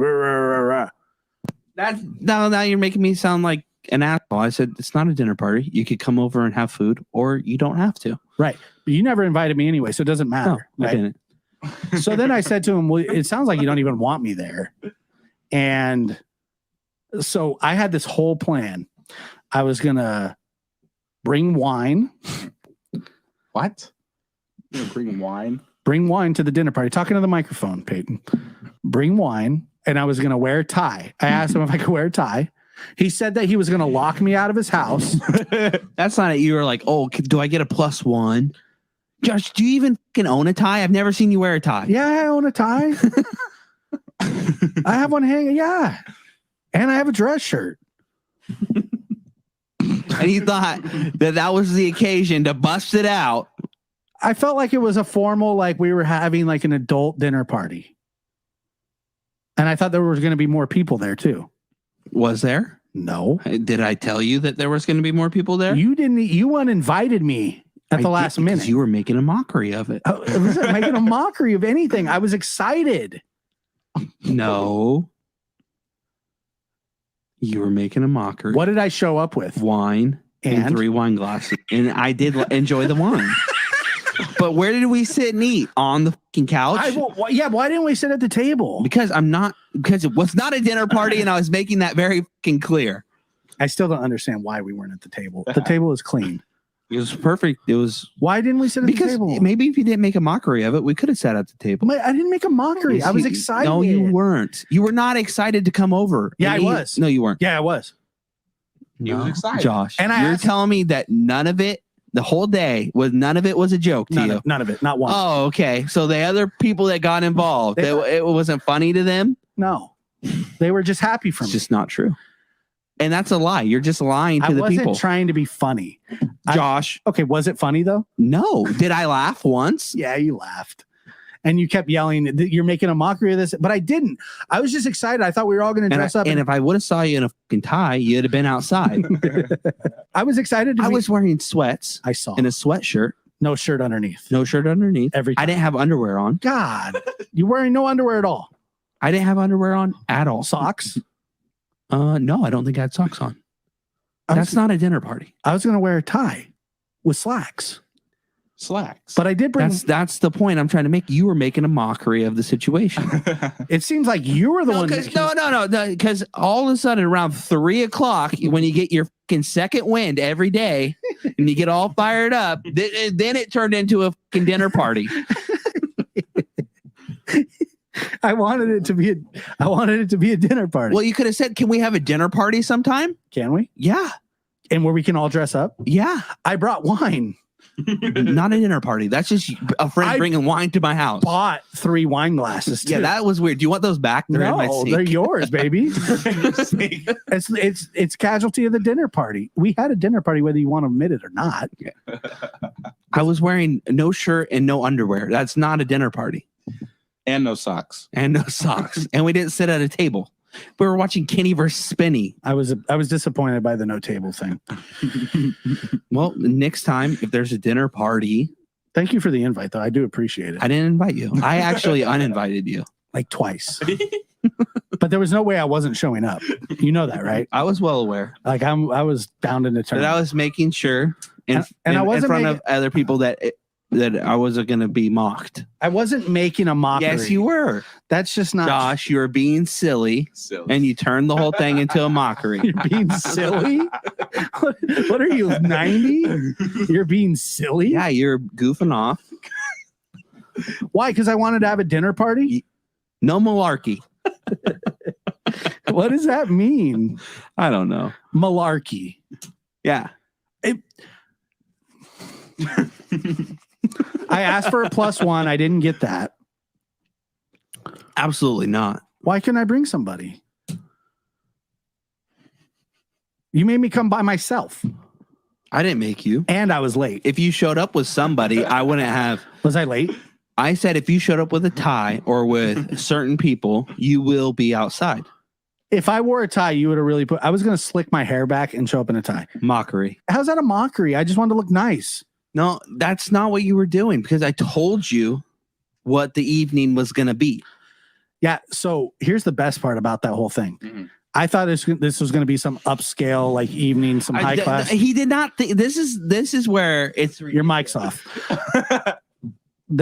Now you're making me sound like an asshole. I said, it's not a dinner party. You could come over and have food, or you don't have to. Right. But you never invited me anyway, so it doesn't matter. No, I didn't. So then I said to him, well, it sounds like you don't even want me there. And so I had this whole plan. I was going to bring wine. What? You're bringing wine? Bring wine to the dinner party. Talking to the microphone, Peyton. Bring wine. And I was going to wear a tie. I asked him if I could wear a tie. He said that he was going to lock me out of his house. That's not it. You were like, oh, do I get a +1? Josh, do you even fucking own a tie? I've never seen you wear a tie. Yeah, I own a tie. I have one hanging. Yeah. And I have a dress shirt. And you thought that was the occasion to bust it out. I felt like it was a formal, like we were having like an adult dinner party. And I thought there was going to be more people there too. Was there? No. Did I tell you that there was going to be more people there? You didn't. You uninvited me at the last minute. You were making a mockery of it. I wasn't making a mockery of anything. I was excited. No. You were making a mockery. What did I show up with? Wine and 3 wine glasses. And I did enjoy the wine. But where did we sit and eat? On the fucking couch? Why didn't we sit at the table? Because it was not a dinner party, and I was making that very fucking clear. I still don't understand why we weren't at the table. The table is clean. It was perfect. Why didn't we sit at the table? Because maybe if you didn't make a mockery of it, we could have sat at the table. I didn't make a mockery. I was excited. No, you weren't. You were not excited to come over. Yeah, I was. No, you weren't. Yeah, I was. He was excited. Josh, and you're telling me that none of it, the whole day, none of it was a joke to you? None of it. Not one. Oh, okay. So the other people that got involved, it wasn't funny to them? No. They were just happy for me. It's just not true. And that's a lie. You're just lying to the people. I wasn't trying to be funny. Josh. Okay, was it funny though? No. Did I laugh once? Yeah, you laughed. And you kept yelling that you're making a mockery of this, but I didn't. I was just excited. I thought we were all going to dress up. And if I would have saw you in a fucking tie, you'd have been outside. I was excited. I was wearing sweats. I saw. In a sweatshirt. No shirt underneath. No shirt underneath. Every time. I didn't have underwear on. God, you're wearing no underwear at all. I didn't have underwear on at all. Socks? No, I don't think I had socks on. That's not a dinner party. I was going to wear a tie with slacks. But I did bring. That's the point I'm trying to make. You were making a mockery of the situation. It seems like you were the one. No. Because all of a sudden, around 3:00, when you get your fucking second wind every day, and you get all fired up, then it turned into a fucking dinner party. I wanted it to be a dinner party. Well, you could have said, "Can we have a dinner party sometime?" Can we? Yeah. And where we can all dress up? Yeah. I brought wine. Not a dinner party. That's just a friend bringing wine to my house. Bought 3 wine glasses too. Yeah, that was weird. Do you want those back? They're in my sink. They're yours, baby. It's casualty of the dinner party. We had a dinner party whether you want to admit it or not. Yeah. I was wearing no shirt and no underwear. That's not a dinner party. And no socks. And we didn't sit at a table. We were watching Kenny versus Spinny. I was disappointed by the no table thing. Well, next time if there's a dinner party. Thank you for the invite, though. I do appreciate it. I didn't invite you. I actually uninvited you. Like twice. But there was no way I wasn't showing up. You know that, right? I was well aware. Like I was bound and determined. But I was making sure I wasn't in front of other people that I wasn't going to be mocked. I wasn't making a mockery. Yes, you were. That's just not. Josh, you were being silly. And you turned the whole thing into a mockery. You're being silly? What are you, 90? You're being silly? Yeah, you're goofing off. Why? Because I wanted to have a dinner party? No malarkey. What does that mean? I don't know. Malarkey. Yeah. I asked for a +1. I didn't get that. Absolutely not. Why couldn't I bring somebody? You made me come by myself. I didn't make you. And I was late. If you showed up with somebody, I wouldn't have. Was I late? I said if you showed up with a tie or with certain people, you will be outside. If I wore a tie, you would have really put. I was gonna slick my hair back and show up in a tie. Mockery. How's that a mockery? I just wanted to look nice. No, that's not what you were doing because I told you what the evening was going to be. Yeah. So here's the best part about that whole thing. Mhm. I thought this was going to be some upscale like evening, some high class. He did not. This is where it's Your mic's off.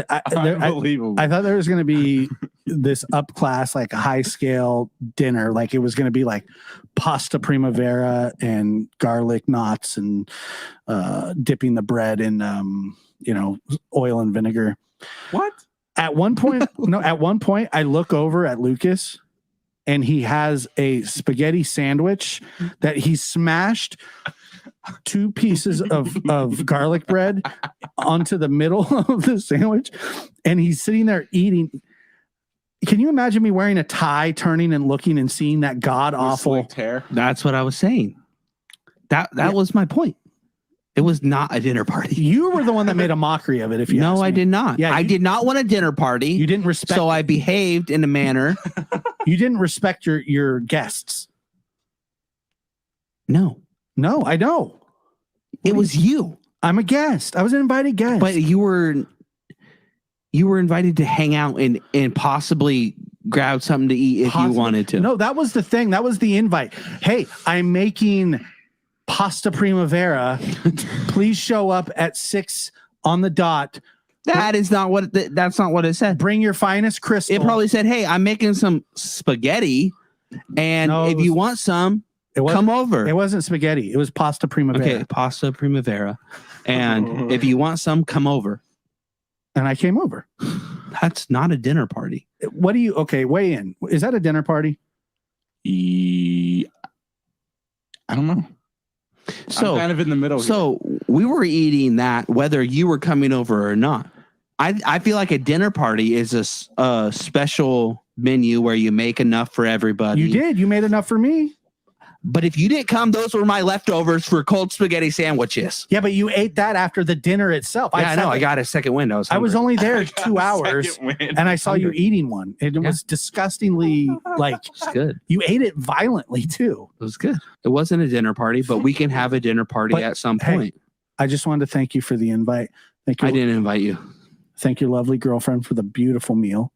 I unbelievable. I thought there was going to be this up class, like a high scale dinner. Like it was going to be like pasta primavera and garlic knots and dipping the bread in, oil and vinegar. What? At one point, I look over at Lucas and he has a spaghetti sandwich that he smashed 2 pieces of garlic bread onto the middle of the sandwich, and he's sitting there eating. Can you imagine me wearing a tie, turning and looking and seeing that god awful hair? That's what I was saying. That was my point. It was not a dinner party. You were the one that made a mockery of it. If you No, ask I me. did not. Yeah, I did not want a dinner party. You didn't respect. So I behaved in a manner. You didn't respect your guests. No, I know. it was you. I'm a guest. I was an invited guest. But you were invited to hang out and possibly grab something to eat if you wanted to. No, that was the thing. That was the invite. Hey, I'm making pasta primavera. Please show up at 6 on the dot. That's not what it said. Bring your finest crystal. It probably said, "Hey, I'm making some spaghetti, and No, if you want some, come over." It wasn't spaghetti. It was pasta primavera. Okay, pasta primavera, and if you want some, come over. And I came over. That's not a dinner party. What do you? Okay, weigh in. Is that a dinner party? I don't know. So I'm kind of in the middle. So we were eating that whether you were coming over or not. I feel like a dinner party is a special menu where you make enough for everybody. You did. You made enough for me. But if you didn't come, those were my leftovers for cold spaghetti sandwiches. Yeah, but you ate that after the dinner itself. Yeah, I know. I got a second wind. I was only there 2 hours, and I saw you eating one. It was disgustingly like It's good. you ate it violently too. It was good. It wasn't a dinner party, but we can have a dinner party But, at some hey, point. I just wanted to thank you for the invite. Thank you. I didn't invite you. Thank your lovely girlfriend for the beautiful meal.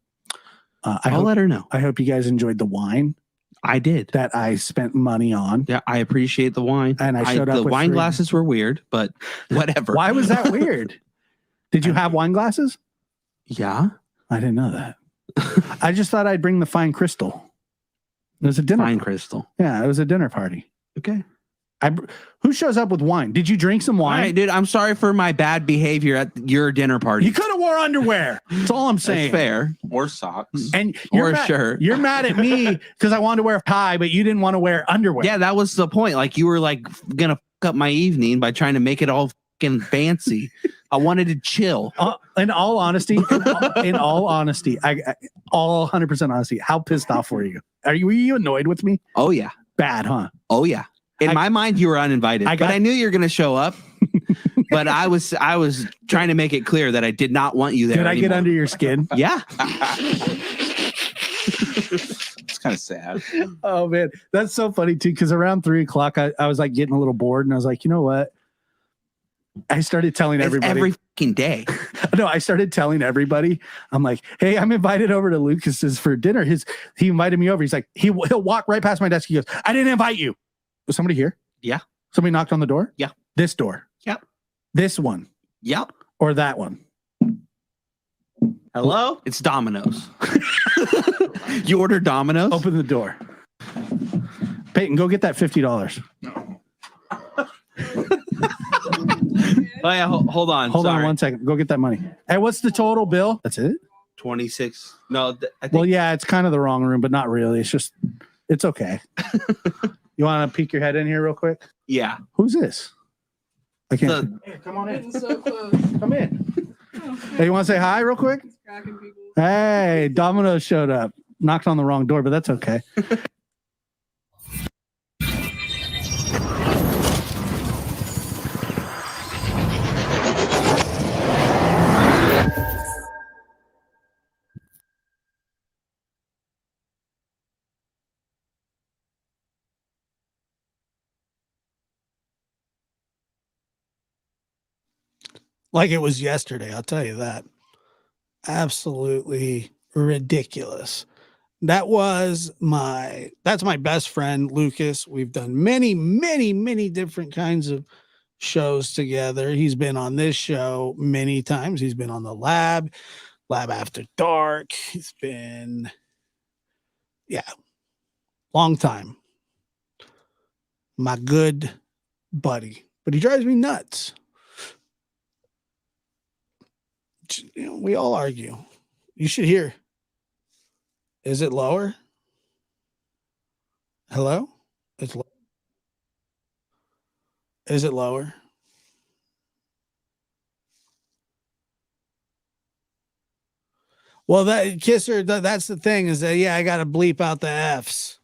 I'll let her know. I hope you guys enjoyed the wine I did. that I spent money on. Yeah, I appreciate the wine. And I showed up The with wine 3. glasses were weird, but whatever. Why was that weird? Did you have wine glasses? Yeah. I didn't know that. I just thought I'd bring the fine crystal. It was a dinner. Fine crystal. Yeah, it was a dinner party. Okay. Who shows up with wine? Did you drink some All wine? right, dude. I'm sorry for my bad behavior at your dinner party. You could have wore underwear. That's all I'm That's saying. fair. Or socks. And Or a shirt. You're mad at me because I wanted to wear a tie, but you didn't want to wear underwear. Yeah, that was the point. Like you were like gonna fuck up my evening by trying to make it all fucking fancy. I wanted to chill. In all honesty, I all 100% honesty. How pissed off were you? Were you annoyed with me? Oh yeah. Bad, huh? Oh yeah. In my mind, you were uninvited. But I knew you were gonna show up. But I was trying to make it clear that I did not want you there. Did I get anymore. under your skin? Yeah. It's kind of sad. Oh man, that's so funny too. Because around 3:00, I was like getting a little bored, and I was like, you know what? I started telling It's everybody every fucking day. No, I started telling everybody. I'm like, hey, I'm invited over to Lucas's for dinner. He invited me over. He's like, he'll walk right past my desk. He goes, I didn't invite you. Was somebody here? Yeah. Somebody knocked on the door? Yeah. This door? Yep. This one? Yep. Or that one? Hello? It's Domino's. You order Domino's? Open the door. Peyton, go get that $50. Oh yeah, hold on. Hold on Sorry. 1 second. Go get that money. Hey, what's the total bill? That's it? 26. No, I think Well, yeah, it's kind of the wrong room, but not really. It's okay. You want to peek your head in here real quick? yeah. Who's this? I can't. The- Come on in. Getting so close. Come in. Oh, Hey, you want to say hi real quick? cracking people. Hey, Domino's showed up. Knocked on the wrong door, but that's okay. like it was yesterday. I'll tell you that. Absolutely ridiculous. That's my best friend, Lucas. We've done many, many, many different kinds of shows together. He's been on this show many times. He's been on the Lab After Dark. He's been, long time. My good buddy, but he drives me nuts. We all argue. You should hear. Is it lower? Hello? Is it lower? Well, Kisser, that's the thing is that, I got to bleep out the F's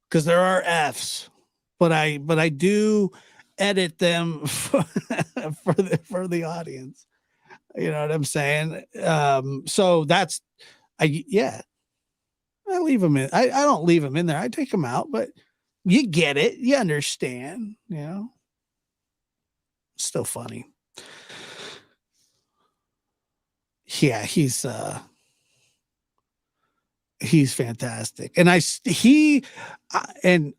because there are F's, but I do edit them for the audience. You know what I'm saying? So that's, I leave them in. I don't leave them in there. I take them out, but you get it. You understand, still funny. Yeah, he's fantastic. And and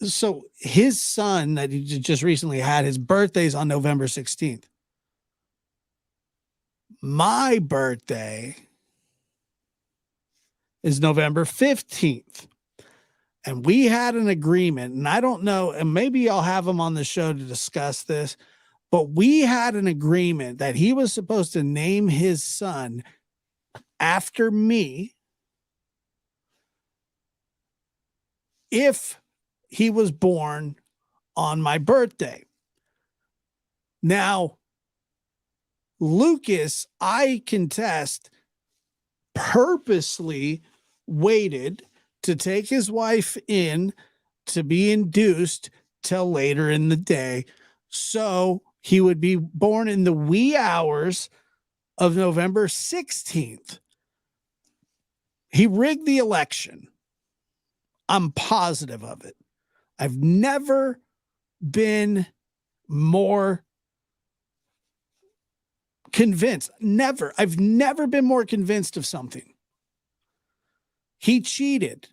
so his son that he just recently had, his birthday's on November 16th. My birthday is November 15th. And we had an agreement, and I don't know, and maybe I'll have him on the show to discuss this, but we had an agreement that he was supposed to name his son after me if he was born on my birthday. Now, Lucas, I contest, purposely waited to take his wife in to be induced till later in the day. So he would be born in the wee hours of November 16th. He rigged the election. I'm positive of it. I've never been more convinced. I've never been more convinced of something. He cheated.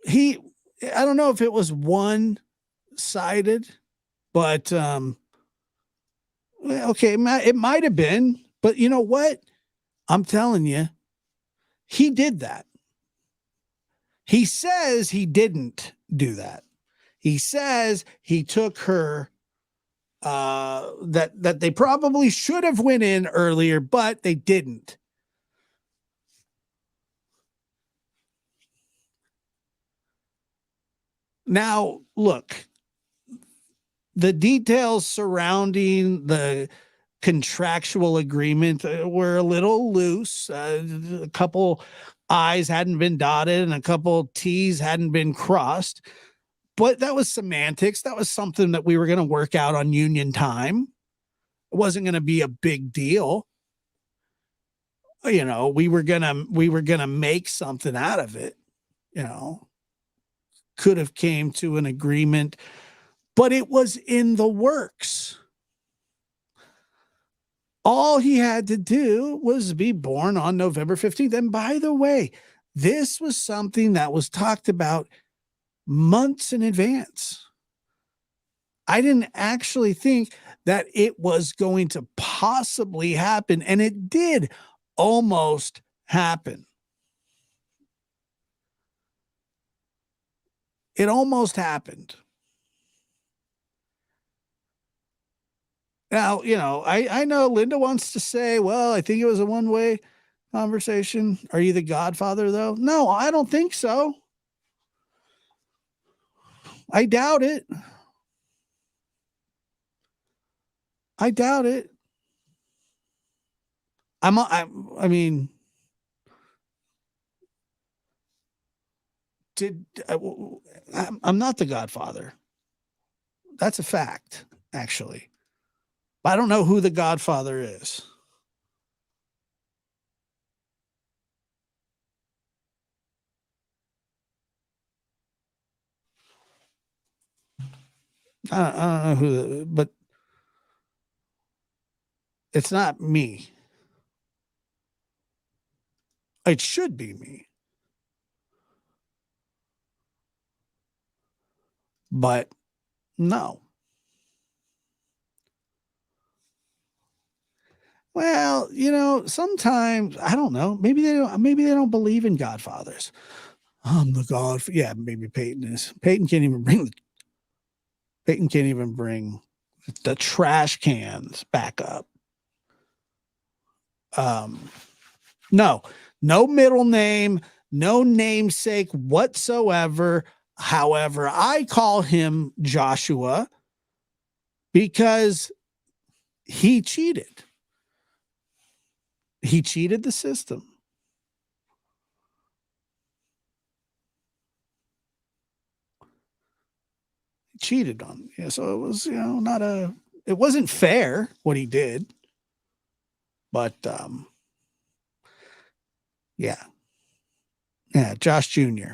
I don't know if it was one-sided, but okay, it might have been, but you know what? I'm telling you, he did that. He says he didn't do that. He says he took her, that they probably should have went in earlier, but they didn't. Now, look, the details surrounding the contractual agreement were a little loose. A couple I's hadn't been dotted and a couple T's hadn't been crossed, but that was semantics. That was something that we were going to work out on union time. It wasn't going to be a big deal. We were going to make something out of it, could have came to an agreement, but it was in the works. All he had to do was be born on November 15th. And by the way, this was something that was talked about months in advance. I didn't actually think that it was going to possibly happen, and it did almost happen. It almost happened. Now, I know Linda wants to say, well, I think it was a one-way conversation. Are you the godfather, though? No, I don't think so. I doubt it. I doubt it. I mean, I'm not the godfather. That's a fact, actually. But I don't know who the godfather is. I don't know who, but it's not me. It should be me. But no. Well, sometimes I don't know. Maybe they don't believe in godfathers. I'm the god. Yeah, maybe Peyton is. Peyton can't even bring the trash cans back up. No middle name, no namesake whatsoever. However, I call him Joshua because he cheated. He cheated the system. He cheated on. Yeah, so it was, it wasn't fair what he did. But yeah, Josh Jr.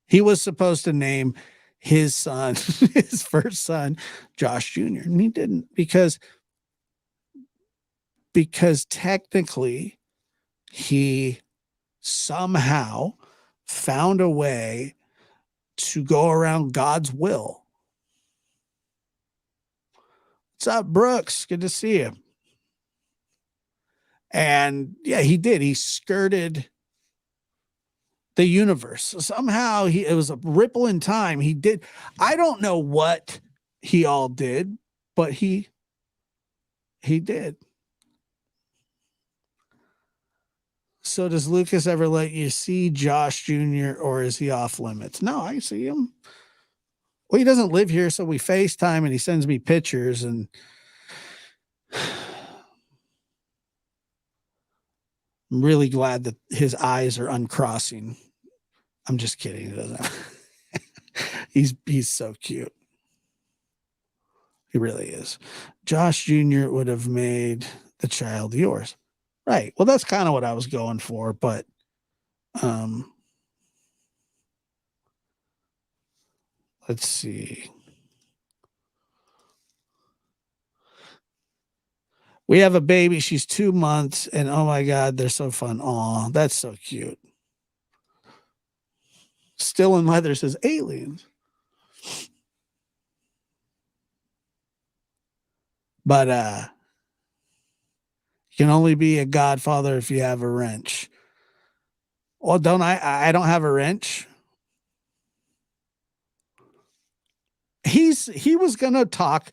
He was supposed to name his son, his first son, Josh Jr. And he didn't because technically he somehow found a way to go around God's will. What's up, Brooks? Good to see you. And yeah, he did. He skirted the universe. Somehow it was a ripple in time. He did. I don't know what he all did, but he did. So does Lucas ever let you see Josh Jr. or is he off limits? No, I see him. Well, he doesn't live here, so we FaceTime and he sends me pictures and I'm really glad that his eyes are uncrossing. I'm just kidding. He doesn't. He's so cute. He really is. Josh Jr. would have made the child yours. Right. Well, that's kind of what I was going for, but let's see. We have a baby. She's 2 months, and oh my God, they're so fun. Aw, that's so cute. Still in Leather says aliens. But you can only be a godfather if you have a wrench. Well, don't I don't have a wrench. He was gonna talk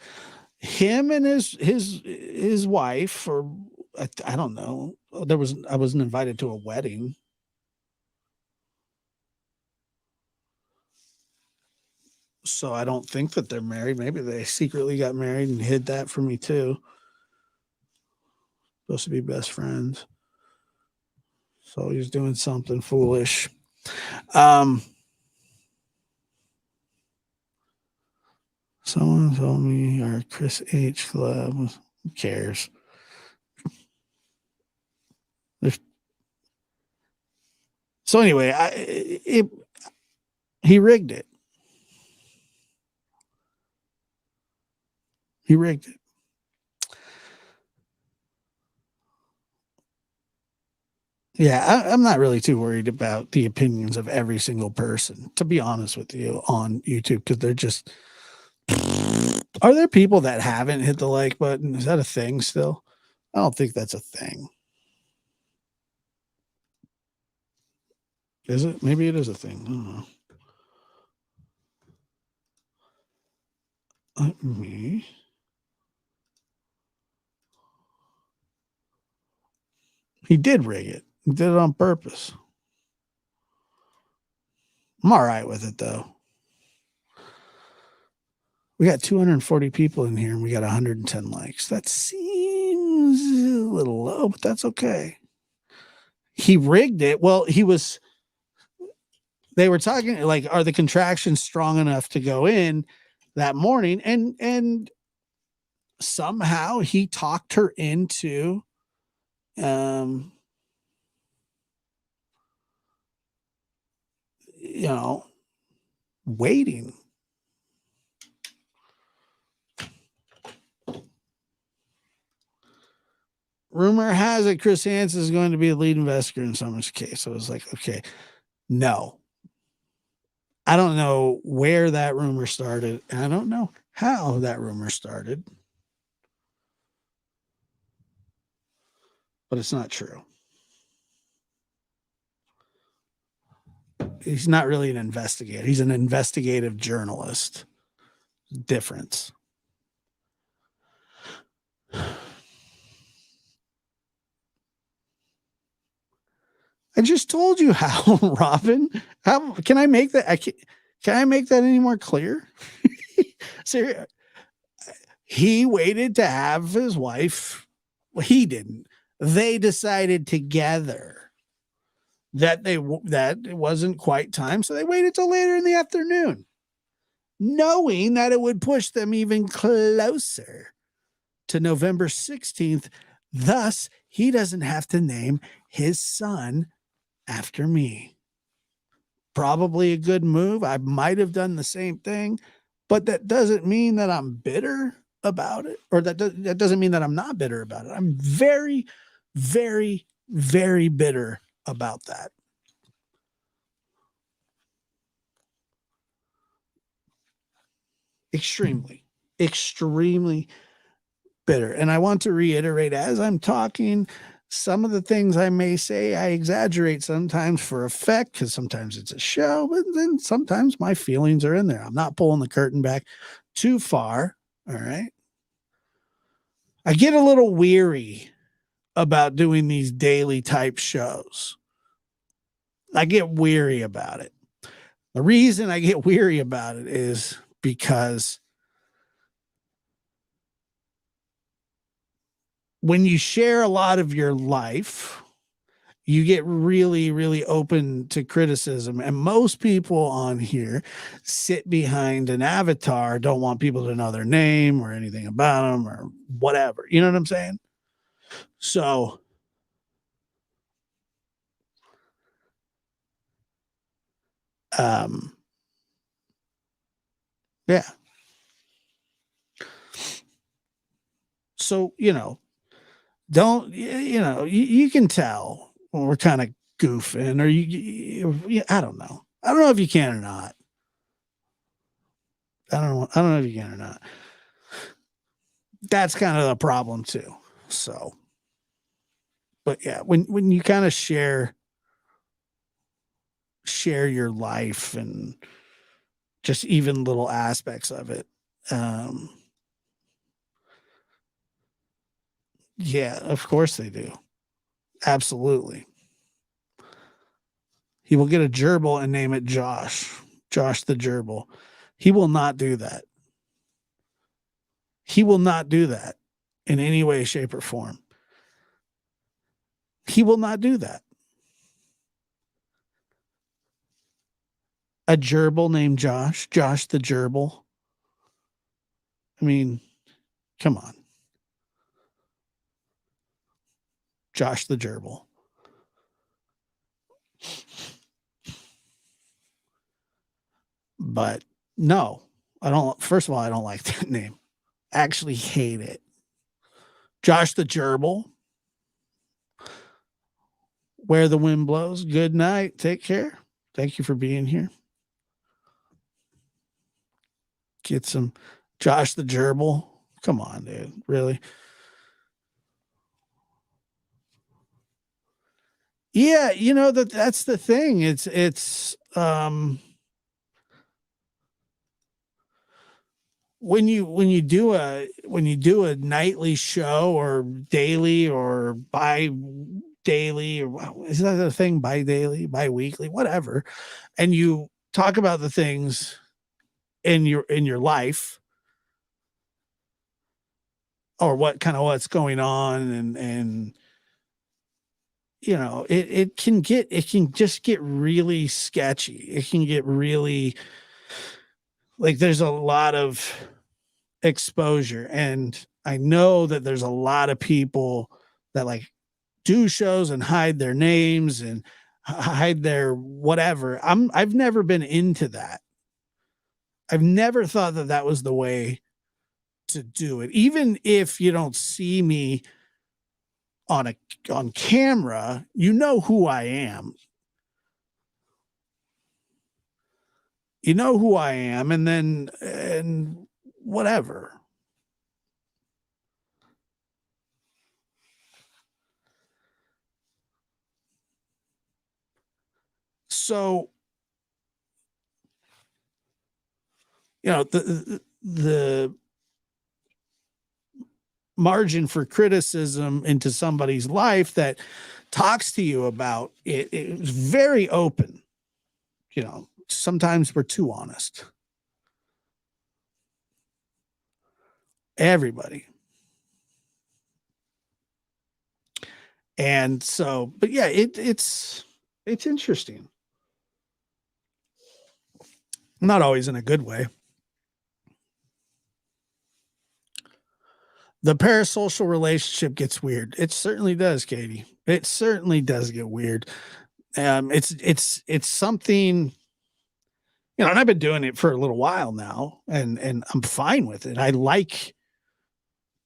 him and his wife, or I don't know. I wasn't invited to a wedding. So I don't think that they're married. Maybe they secretly got married and hid that from me too. Supposed to be best friends. So he's doing something foolish. Someone told me our Chris H club. Who cares? So anyway, he rigged it. He rigged it. Yeah, I'm not really too worried about the opinions of every single person, to be honest with you, on YouTube, because they're just. Are there people that haven't hit the like button? Is that a thing still? I don't think that's a thing. Is it? Maybe it is a thing. I don't know. Let me. He did rig it. He did it on purpose. I'm all right with it, though. We got 240 people in here and we got 110 likes. That seems a little low, but that's okay. He rigged it. Well, they were talking like, are the contractions strong enough to go in that morning? And somehow he talked her into waiting. rumor has it Chris Hansen is going to be the lead investigator in Summers' case. I was like, okay, no. I don't know where that rumor started, and I don't know how that rumor started. But it's not true. He's not really an investigator. He's an investigative journalist. Difference. I just told you how, Robin. How can I make that? Can I make that any more clear? Seriously, he waited to have his wife. Well, he didn't. They decided together that it wasn't quite time, so they waited till later in the afternoon, knowing that it would push them even closer to November 16th. Thus, he doesn't have to name his son after me. Probably a good move. I might have done the same thing, but that doesn't mean that I'm bitter about it, or that doesn't mean that I'm not bitter about it. I'm very, very, very bitter about that. Extremely, extremely bitter. And I want to reiterate, as I'm talking, some of the things I may say, I exaggerate sometimes for effect, because sometimes it's a show, but then sometimes my feelings are in there. I'm not pulling the curtain back too far. All right. I get a little weary about doing these daily type shows. I get weary about it. The reason I get weary about it is because when you share a lot of your life, you get really, really open to criticism. And most people on here sit behind an avatar, don't want people to know their name or anything about them or whatever. You know what I'm saying? So yeah. So, don't, you can tell when we're kind of goofing, or I don't know. I don't know if you can or not. I don't know if you can or not. That's kind of the problem too. So, but yeah, when you kind of share your life and just even little aspects of it, yeah, of course they do. Absolutely. He will get a gerbil and name it Josh the gerbil. He will not do that. He will not do that in any way, shape, or form. He will not do that. A gerbil named Josh the gerbil. I mean, come on. Josh the gerbil. But no, I don't. First of all, I don't like that name. I actually hate it. Josh the gerbil. Where the wind blows. Good night. Take care. Thank you for being here. Get some Josh the gerbil. Come on, dude. Really? Yeah, that's the thing. It's when you do a nightly show or daily or daily, or is that a thing? Bi-daily, bi-weekly, whatever, and you talk about the things in your life, or what's going on, and it can just get really sketchy. It can get really, like, there's a lot of exposure, and I know that there's a lot of people that like do shows and hide their names and hide their whatever. I've never been into that. I've never thought that was the way to do it. Even if you don't see me on camera, you know who I am. You know who I am, and whatever. So, the margin for criticism into somebody's life that talks to you about it is very open. Sometimes we're too honest. Everybody. And so, but yeah, it's interesting. Not always in a good way. The parasocial relationship gets weird. It certainly does, Katie. It certainly does get weird. It's something, and I've been doing it for a little while now, and I'm fine with it. I like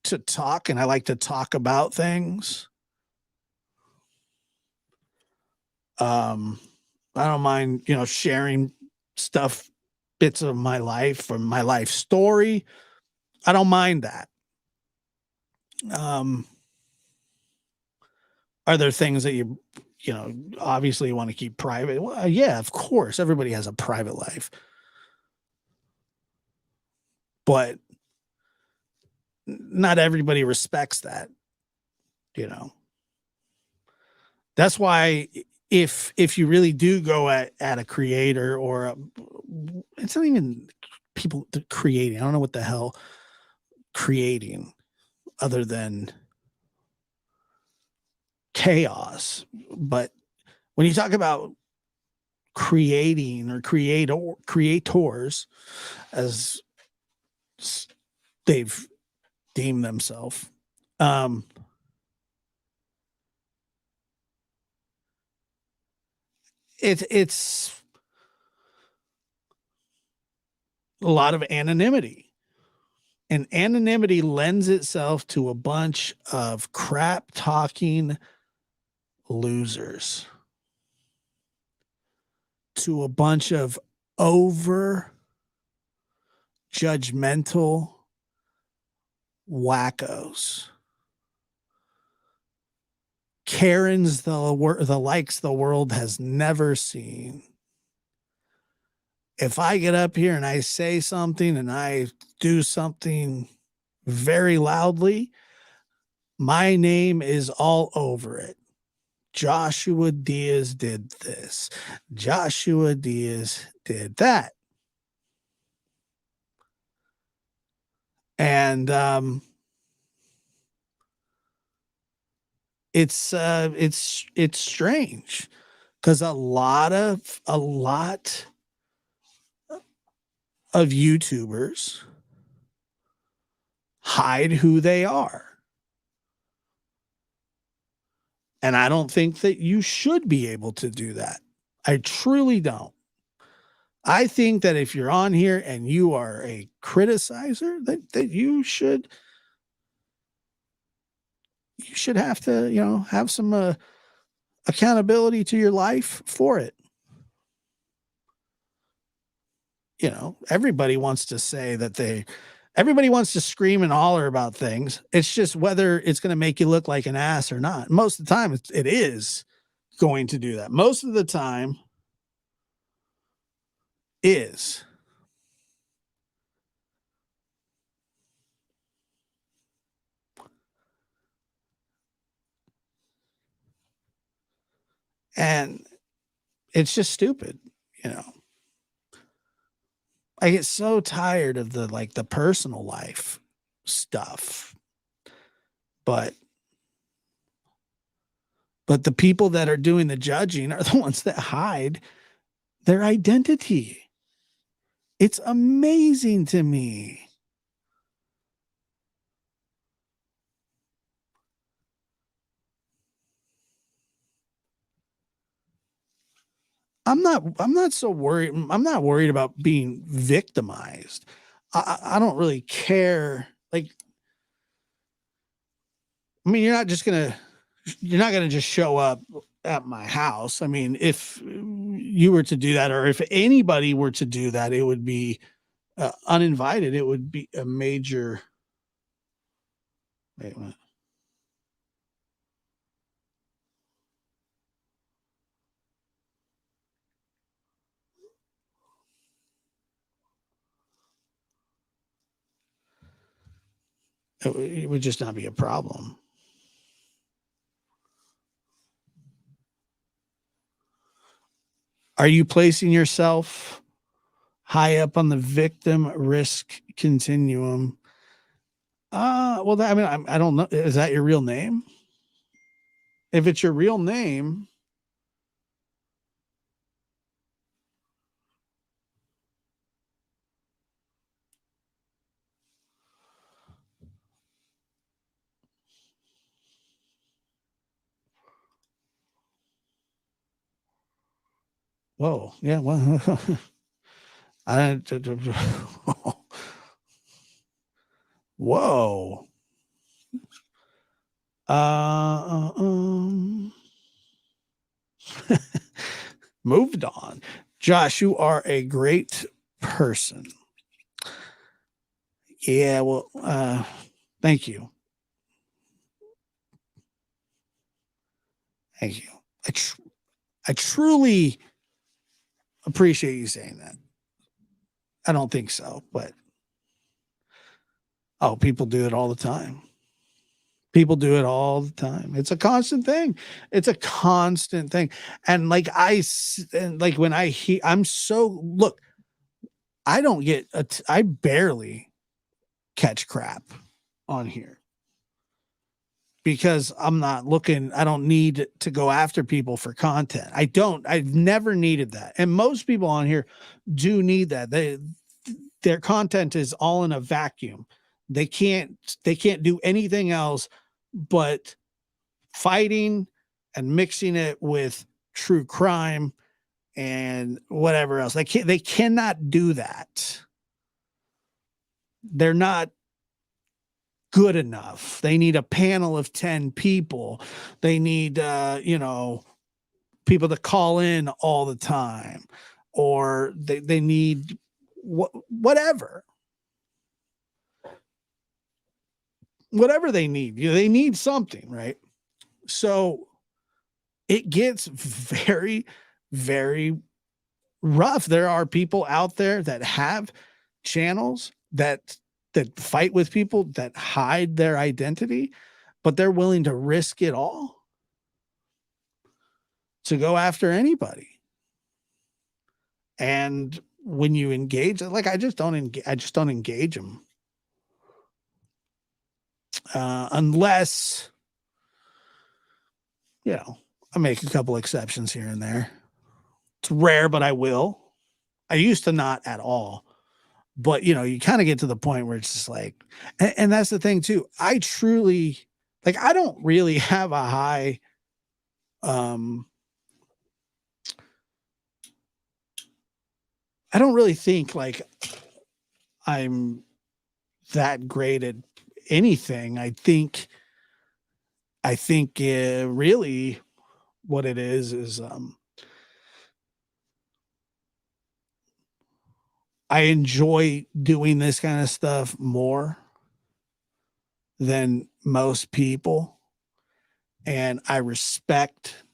to talk, and I like to talk about things. I don't mind, sharing stuff, bits of my life from my life story. I don't mind that. Are there things that you obviously want to keep private? Well, yeah, of course. Everybody has a private life. But not everybody respects that, That's why if you really do go at a creator or it's not even people creating. I don't know what the hell creating other than chaos. But when you talk about creating or creators, as they've deemed themselves, it's a lot of anonymity. And anonymity lends itself to a bunch of crap talking losers, to a bunch of over judgmental wackos. Karens, the likes the world has never seen. If I get up here and I say something and I do something very loudly, my name is all over it. Joshua Diaz did this. Joshua Diaz did that. And it's strange because a lot of YouTubers hide who they are. And I don't think that you should be able to do that. I truly don't. I think that if you're on here and you are a criticizer, that you should have to, have some accountability to your life for it. Everybody wants to say that everybody wants to scream and holler about things. It's just whether it's going to make you look like an ass or not. Most of the time it is going to do that. Most of the time is. And it's just stupid, I get so tired of the personal life stuff. But the people that are doing the judging are the ones that hide their identity. It's amazing to me. I'm not so worried. I'm not worried about being victimized. I don't really care. You're not just going to you're not going to just show up at my house. I mean, if you were to do that, or if anybody were to do that, it would be uninvited. It would be a major. Wait a minute. It would just not be a problem. Are you placing yourself high up on the victim risk continuum? Well, I mean, I don't know. Is that your real name? If it's your real name, whoa, yeah, well, whoa. Moved on. Josh, you are a great person. Yeah, well, thank you. Thank you. I truly appreciate you saying that. I don't think so, but people do it all the time. People do it all the time. It's a constant thing. It's a constant thing. And like when I hear, look, I don't get, I barely catch crap on here because I'm not looking, I don't need to go after people for content. I've never needed that. And most people on here do need that. Their content is all in a vacuum. They can't do anything else but fighting and mixing it with true crime and whatever else. They cannot do that. They're not good enough. They need a panel of 10 people. They need people to call in all the time, or they need whatever they need. They need something, right? So it gets very, very rough. There are people out there that have channels that fight with people, that hide their identity, but they're willing to risk it all to go after anybody. And when you engage, like, I just don't engage them. Unless, I make a couple exceptions here and there. It's rare, but I will. I used to not at all. But, you kind of get to the point where it's just like, and that's the thing too. I truly, like, I don't really have a high, I don't really think like I'm that great at anything. I think really what it is I enjoy doing this kind of stuff more than most people. And I respect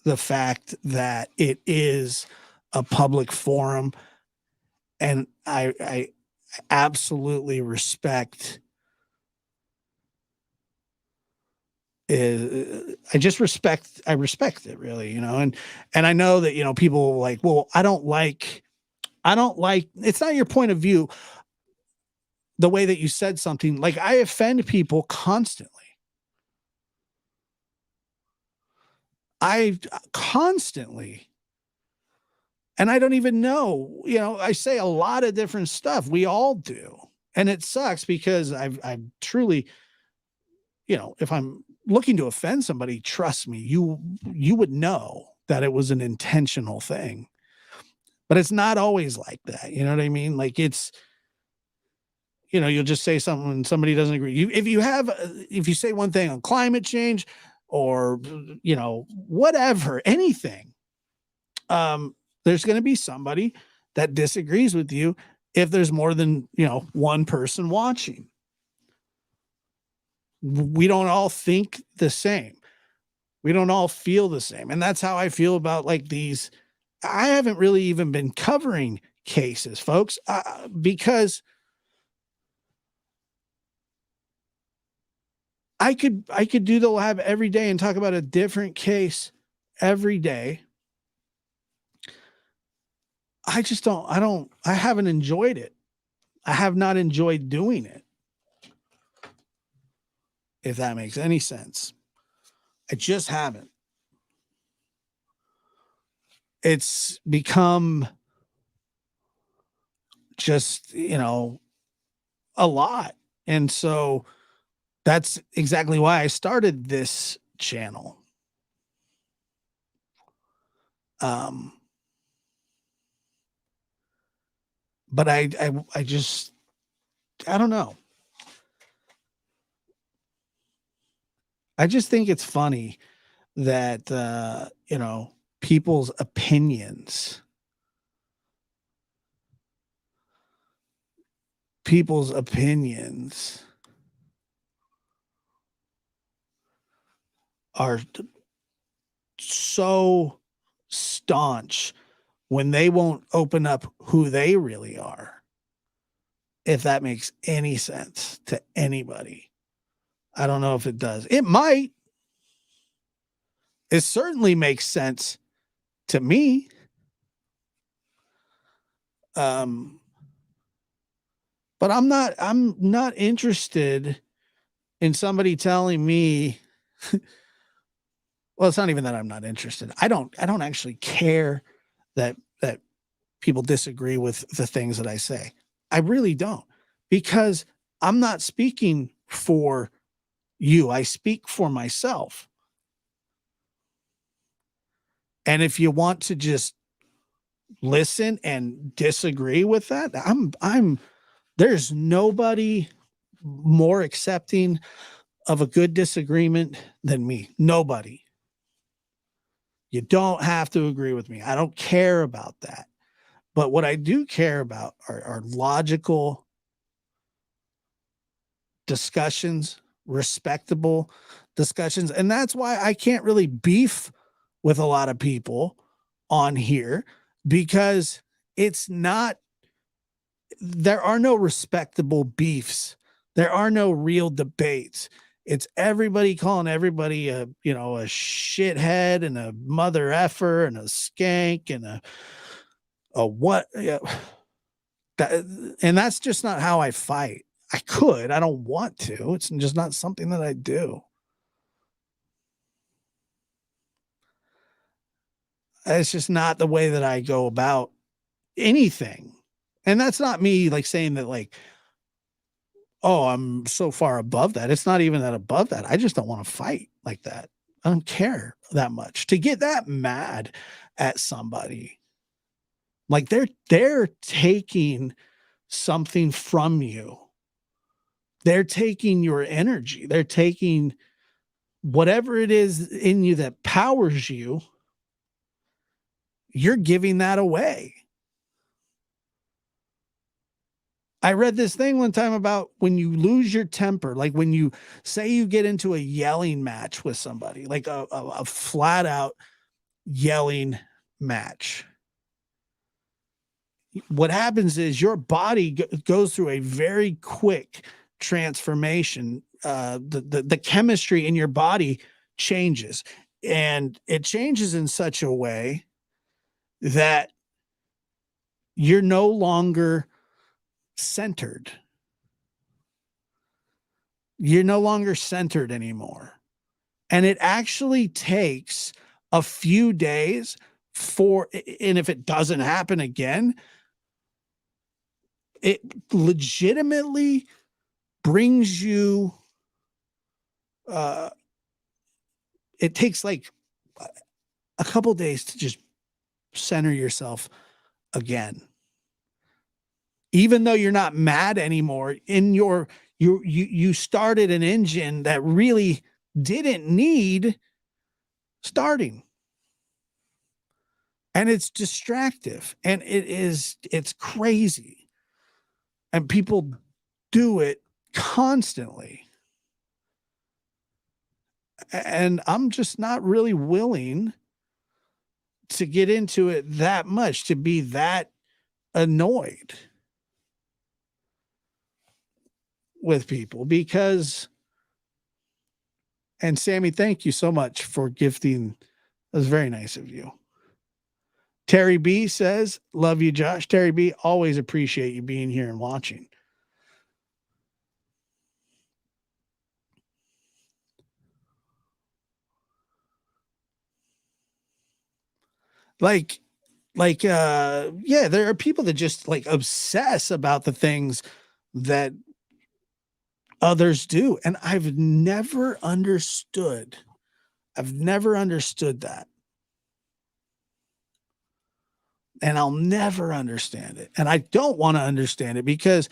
the fact that it is a public forum. And I absolutely respect it. I respect it, really, and I know that, people like, well, I don't like, it's not your point of view. The way that you said something, like, I offend people constantly. And I don't even know, I say a lot of different stuff. We all do. And it sucks because I'm truly, if I'm looking to offend somebody, trust me, you would know that it was an intentional thing. But it's not always like that. You know what I mean? Like, it's, you'll just say something and somebody doesn't agree. If you say one thing on climate change, or, you know, whatever, anything. There's going to be somebody that disagrees with you if there's more than, you know, one person watching. We don't all think the same. We don't all feel the same. And that's how I feel about like these. I haven't really even been covering cases, folks, because I could do the lab every day and talk about a different case every day. I haven't enjoyed it. I have not enjoyed doing it. If that makes any sense. I just haven't. It's become just, you know, a lot. And so that's exactly why I started this channel. But I just, I don't know. I just think it's funny that, you know, people's opinions are so staunch when they won't open up who they really are. If that makes any sense to anybody. I don't know if it does. It might. It certainly makes sense to me. But I'm not interested in somebody telling me, well, it's not even that I'm not interested. I don't actually care that people disagree with the things that I say. I really don't, because I'm not speaking for you. I speak for myself. And if you want to just listen and disagree with that, there's nobody more accepting of a good disagreement than me. Nobody. You don't have to agree with me. I don't care about that. But what I do care about are logical discussions, respectable discussions. And that's why I can't really beef with a lot of people on here, because there are no respectable beefs. There are no real debates. It's everybody calling everybody a shithead and a mother effer and a skank and a what. And that's just not how I fight. I could. I don't want to. It's just not something that I do. It's just not the way that I go about anything. And that's not me like saying that like, oh, I'm so far above that. It's not even that above that. I just don't want to fight like that. I don't care that much to get that mad at somebody. Like they're taking something from you. They're taking your energy. They're taking whatever it is in you that powers you. You're giving that away. I read this thing one time about when you lose your temper, like when you say you get into a yelling match with somebody, like a flat out yelling match. What happens is your body goes through a very quick transformation. The chemistry in your body changes, and it changes in such a way that you're no longer centered. You're no longer centered anymore. And it actually takes a few days and if it doesn't happen again, it legitimately brings you, it takes like a couple days to just center yourself again. Even though you're not mad anymore, you started an engine that really didn't need starting. And it's distractive and it's crazy. And people do it constantly. And I'm just not really willing to get into it that much, to be that annoyed with people, because, and Sammy, thank you so much for gifting. That was very nice of you. Terry B says, love you, Josh. Terry B, always appreciate you being here and watching. Yeah, there are people that just like obsess about the things that others do. And I've never understood that. And I'll never understand it. And I don't want to understand it because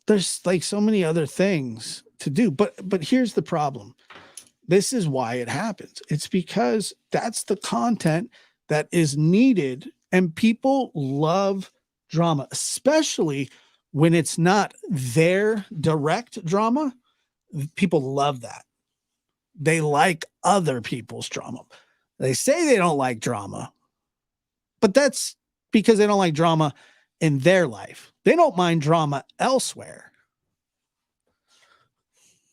there's like so many other things to do. But here's the problem. This is why it happens. It's because that's the content that is needed, and people love drama, especially when it's not their direct drama. People love that. They like other people's drama. They say they don't like drama, but that's because they don't like drama in their life. They don't mind drama elsewhere.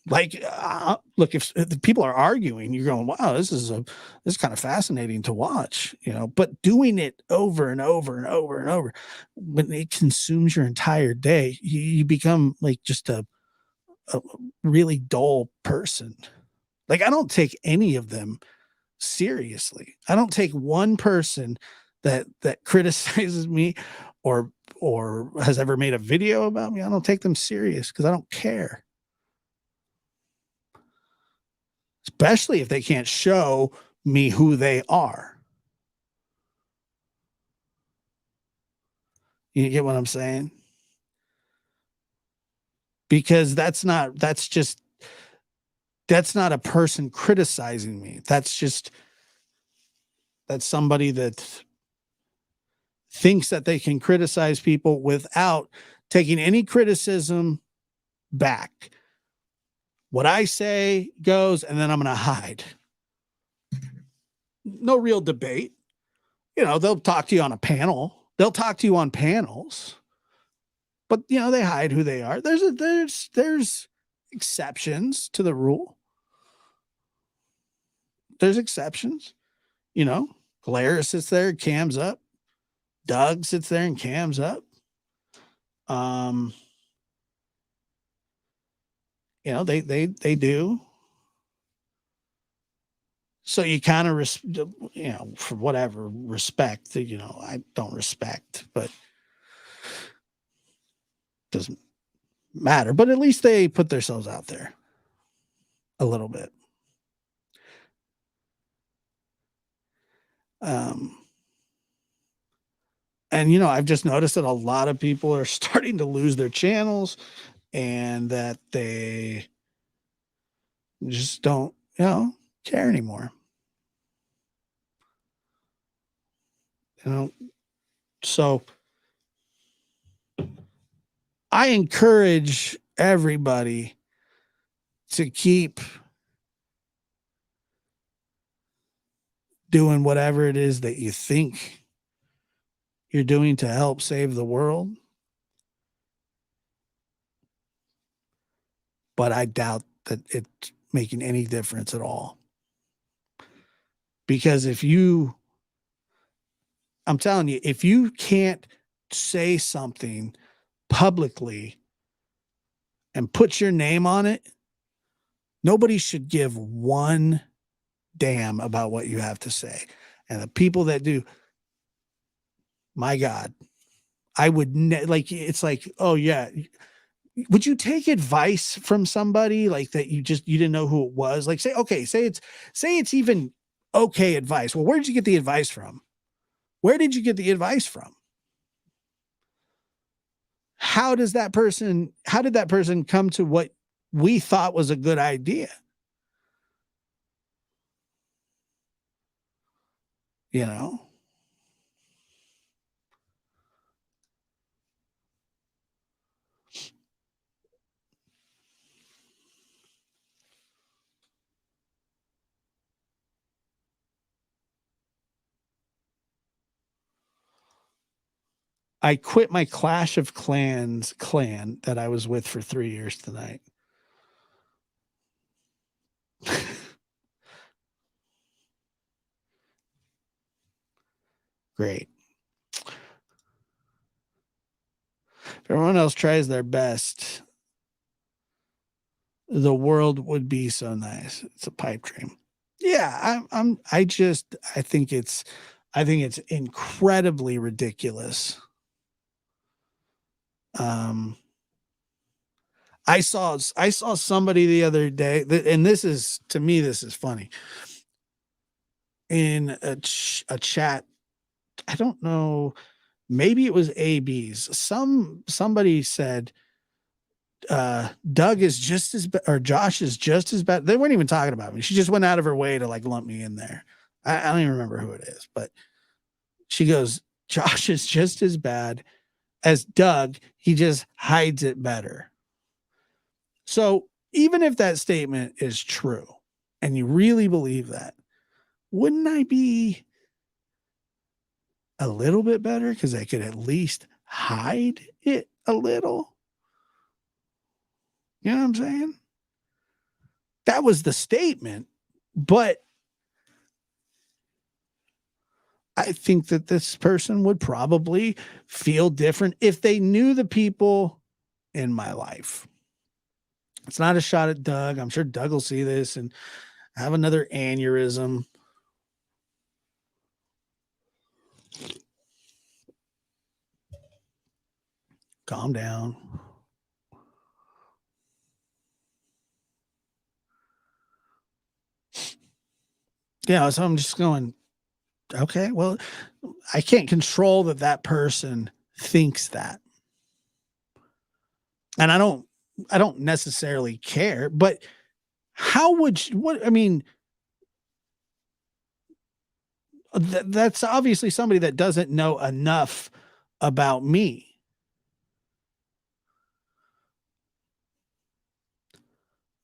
Like, look, if the people are arguing, you're going, wow, this is kind of fascinating to watch, you know, but doing it over and over and over and over, when it consumes your entire day, you become like just a really dull person. Like, I don't take any of them seriously. I don't take one person that criticizes me or has ever made a video about me. I don't take them serious because I don't care. Especially if they can't show me who they are. You get what I'm saying? Because that's not a person criticizing me. That's somebody that thinks that they can criticize people without taking any criticism back. What I say goes, and then I'm going to hide. No real debate. You know, they'll talk to you on a panel. They'll talk to you on panels. But, you know, they hide who they are. There's exceptions to the rule. There's exceptions. You know, Blair sits there, cams up. Doug sits there and cams up. You know, they do. So you kind of, you know, for whatever respect, you know, I don't respect, but doesn't matter. But at least they put themselves out there a little bit. And, you know, I've just noticed that a lot of people are starting to lose their channels, and that they just don't, you know, care anymore. You know, so I encourage everybody to keep doing whatever it is that you think you're doing to help save the world. But I doubt that it's making any difference at all. Because I'm telling you, if you can't say something publicly and put your name on it, nobody should give one damn about what you have to say. And the people that do, my God, I would like, it's like, oh yeah. Would you take advice from somebody like that you didn't know who it was? Like, say it's even okay advice. Well, where did you get the advice from? Where did you get the advice from? How did that person come to what we thought was a good idea. You know? I quit my Clash of Clans clan that I was with for 3 years tonight. Great. If everyone else tries their best, the world would be so nice. It's a pipe dream. Yeah, I think it's incredibly ridiculous. I saw somebody the other day, and this is, to me, this is funny. In a chat, I don't know, maybe it was AB's. Somebody said Doug is just as bad, or Josh is just as bad. They weren't even talking about me. She just went out of her way to like lump me in there. I don't even remember who it is, but she goes, Josh is just as bad as Doug. He just hides it better. So even if that statement is true and you really believe that, wouldn't I be a little bit better because I could at least hide it a little? You know what I'm saying? That was the statement, but I think that this person would probably feel different if they knew the people in my life. It's not a shot at Doug. I'm sure Doug will see this and have another aneurysm. Calm down. Yeah, so I'm just going, okay, well, I can't control that person thinks that. And I don't necessarily care, but how would you, that's obviously somebody that doesn't know enough about me.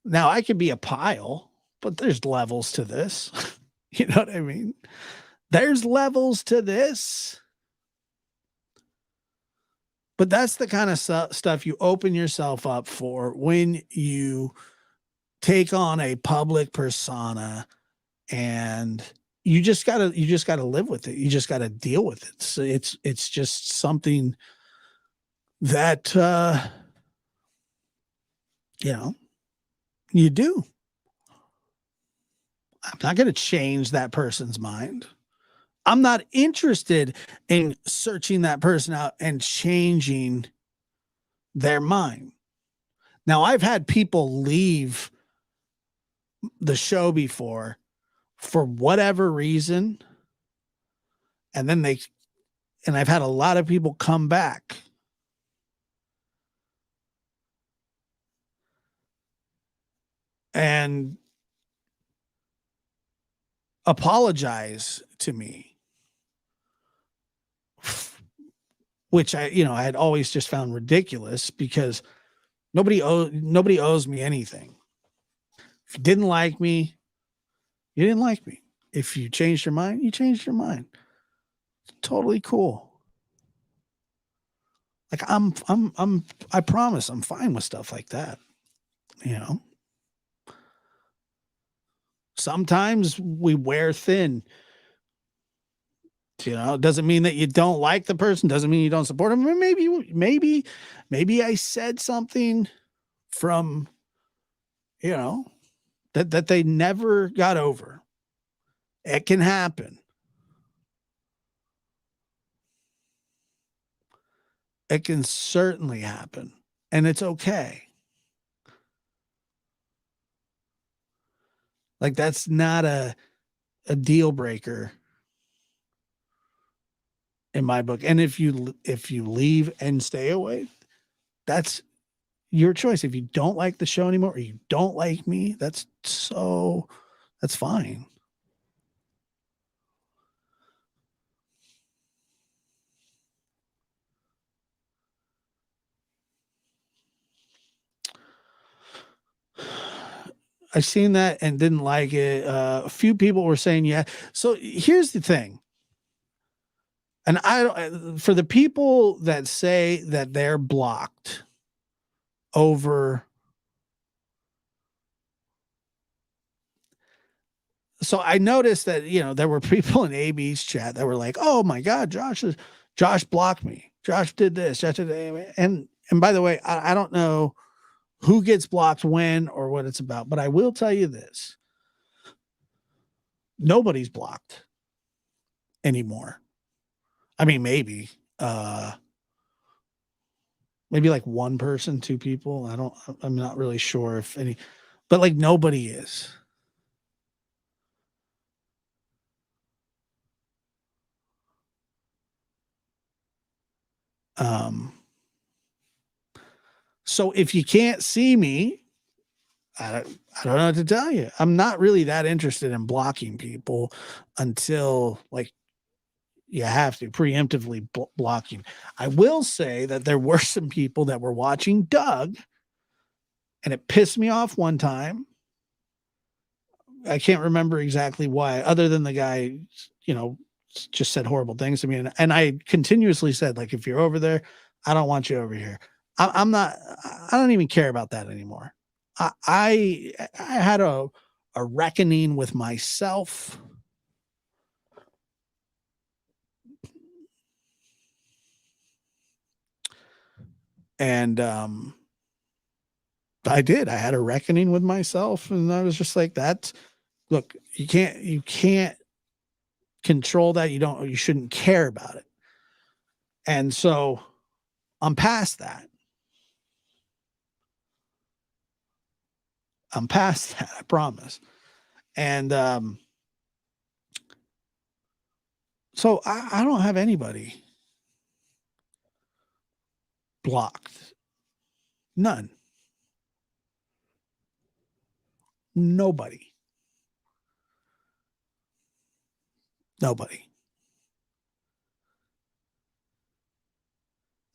Now I could be a pile, but there's levels to this. You know what I mean? There's levels to this. But that's the kind of stuff you open yourself up for when you take on a public persona, and you just gotta live with it. You just gotta deal with it. So it's just something that you do. I'm not going to change that person's mind. I'm not interested in searching that person out and changing their mind. Now, I've had people leave the show before for whatever reason, and then I've had a lot of people come back. And apologize to me, which I had always just found ridiculous, because nobody owes me anything. If you didn't like me, you didn't like me. If you changed your mind, you changed your mind. It's totally cool. Like I promise I'm fine with stuff like that. Sometimes we wear thin. It doesn't mean that you don't like the person. Doesn't mean you don't support them. Maybe I said something from, that they never got over. It can happen. It can certainly happen, and it's okay. Like, that's not a deal breaker in my book. And if you leave and stay away, that's your choice. If you don't like the show anymore or you don't like me, that's fine. I seen that and didn't like it. A few people were saying, yeah. So here's the thing. And I don't, for the people that say that they're blocked over. So I noticed that, there were people in AB's chat that were like, oh my God, Josh blocked me. Josh did this. Josh did that. And by the way, I don't know who gets blocked when or what it's about, but I will tell you this. Nobody's blocked anymore. I mean, maybe like one person, two people. I'm not really sure if any, but like nobody is. So if you can't see me, I don't know what to tell you. I'm not really that interested in blocking people until like you have to preemptively blocking. I will say that there were some people that were watching Doug and it pissed me off one time. I can't remember exactly why, other than the guy, just said horrible things to me. And I continuously said, like, if you're over there, I don't want you over here. I don't even care about that anymore. I had a reckoning with myself. And I did. I had a reckoning with myself, and I was just like, look, you can't control that. You shouldn't care about it. And so I'm past that. I promise. And so I don't have anybody blocked. None. Nobody. That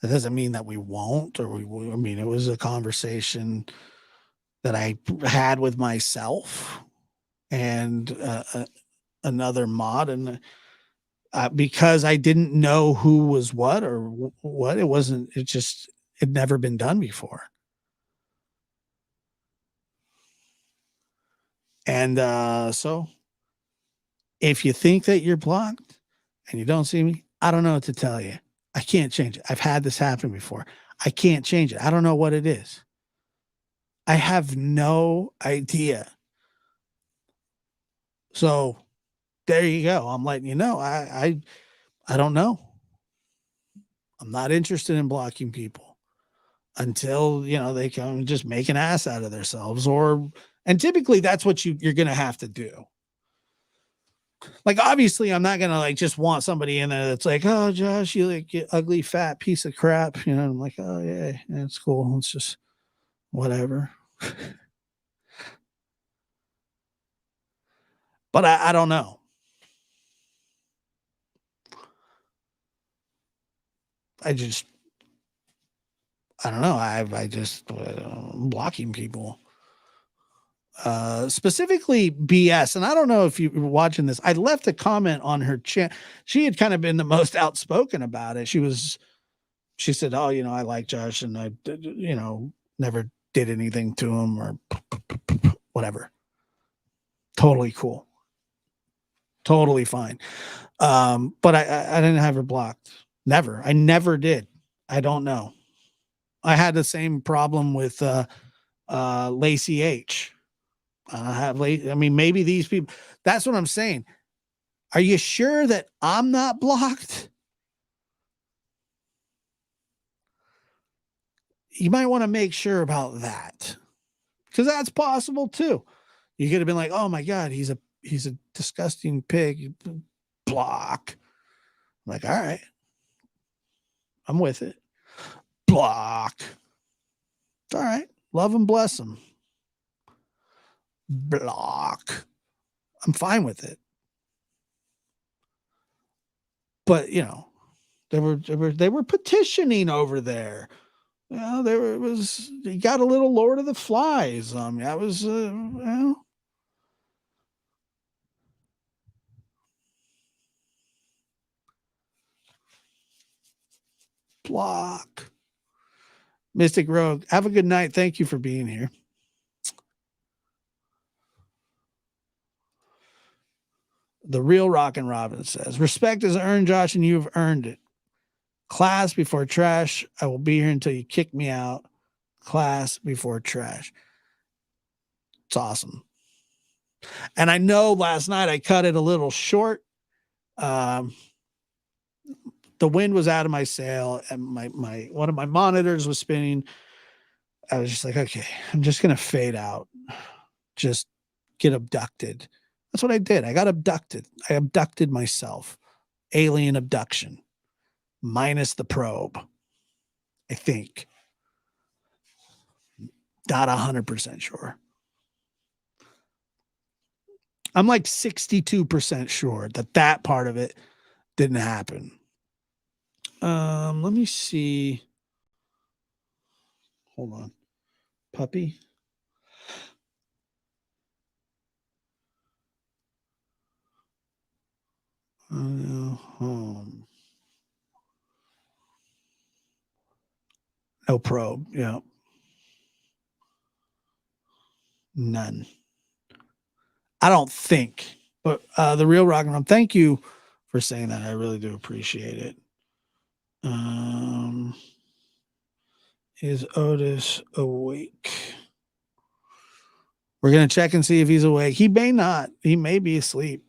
doesn't mean that we won't, or it was a conversation that I had with myself and another mod, and because I didn't know who was what or what, it'd never been done before. And so if you think that you're blocked and you don't see me, I don't know what to tell you. I can't change it. I've had this happen before. I can't change it. I don't know what it is. I have no idea. So there you go. I'm letting you know. I don't know. I'm not interested in blocking people until, they come and just make an ass out of themselves, and typically that's what you're going to have to do. Like, obviously I'm not going to just want somebody in there that's like, oh, Josh, you ugly fat piece of crap. I'm like, oh yeah, it's cool. It's just whatever. But I don't know. I don't know. I just blocking people. Specifically BS. And I don't know if you were watching this. I left a comment on her channel. She had kind of been the most outspoken about it. She said, oh, I like Josh and I, never did anything to him or whatever. Totally cool. Totally fine. But I didn't have her blocked. Never. I never did. I don't know. I had the same problem with Lacey H. Maybe these people, that's what I'm saying. Are you sure that I'm not blocked? You might want to make sure about that, because that's possible too. You could have been like, oh my God, he's a disgusting pig. Block. I'm like, all right, I'm with it. Block. It's all right. Love and bless them. Block. I'm fine with it. But they were petitioning over there. It was, you got a little Lord of the Flies. That was block. Mystic Rogue, have a good night. Thank you for being here. The real Rockin' Robin says, respect is earned, Josh, and you've earned it. Class before trash. I will be here until you kick me out. Class before trash. It's awesome. And I know last night I cut it a little short. The wind was out of my sail and my one of my monitors was spinning. I was just like, okay, I'm just gonna fade out. Just get abducted. That's what I did. I got abducted. I abducted myself. Alien abduction. Minus the probe. I think. Not 100% sure. I'm like 62% sure that part of it didn't happen. Let me see. Hold on. Puppy. Home. No probe. Yeah. None. I don't think. But the real rock and roll. Thank you for saying that. I really do appreciate it. Is Otis awake? We're gonna check and see if he's awake. He may not. He may be asleep.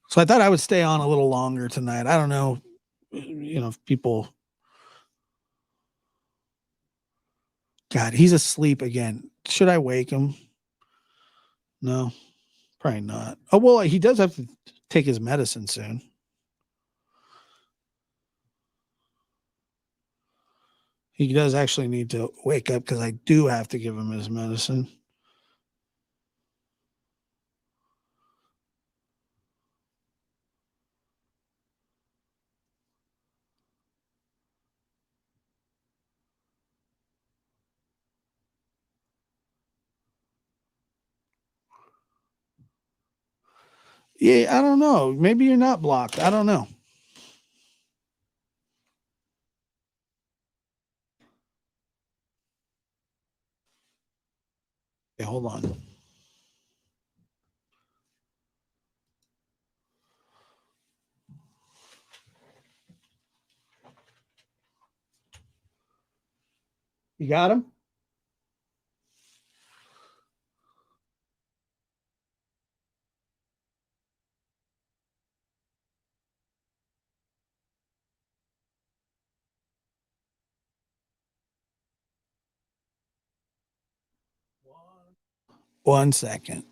So I thought I would stay on a little longer tonight. I don't know, if people. God, he's asleep again. Should I wake him? No, probably not. Oh, well, he does have to take his medicine soon. He does actually need to wake up because I do have to give him his medicine. Yeah, I don't know. Maybe you're not blocked. I don't know. Okay, hold on. You got him? One second.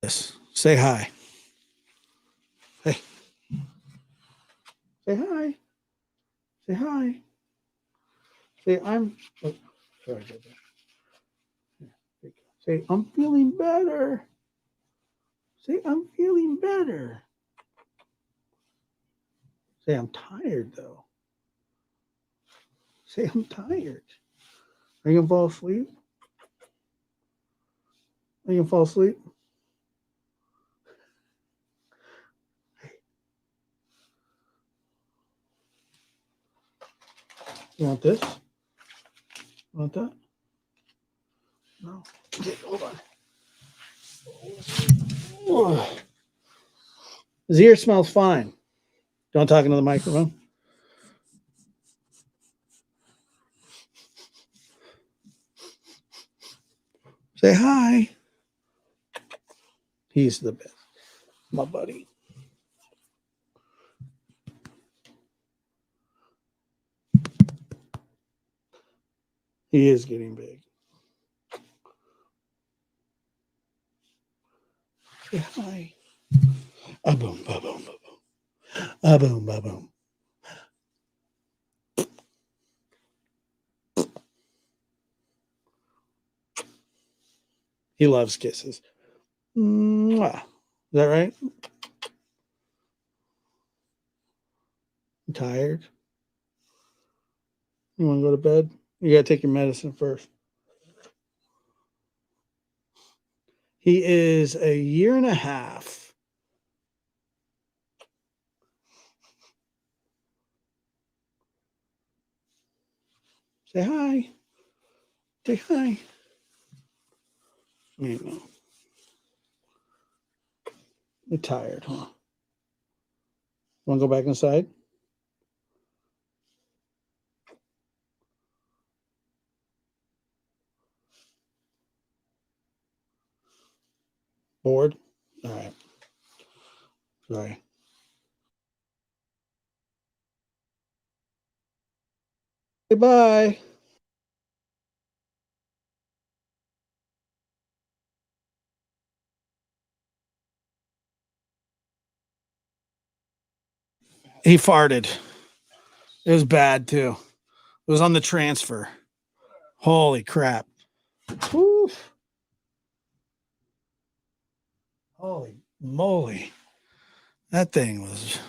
Yes. Say hi. Hey. Say hi. Say hi. Say I'm. Oh, sorry. Say I'm feeling better. Say I'm feeling better. Say I'm tired though. Say I'm tired. Are you gonna fall asleep? Are you gonna fall asleep? You want this? You want that? No. Okay, hold on. Oh. His ear smells fine. Don't talk into the microphone. Say hi. He's the best. My buddy. He is getting big. Say hi. A boom, ba boom, ba boom. A boom, ba boom. He loves kisses. Mwah. Is that right? You tired? You want to go to bed? You got to take your medicine first. He is a year and a half. Say hi. Say hi. You know. You're tired, huh? Want to go back inside? Bored? All right. Sorry. Bye. He farted. It was bad too. It was on the transfer. Holy crap. Whew. Holy moly. That thing was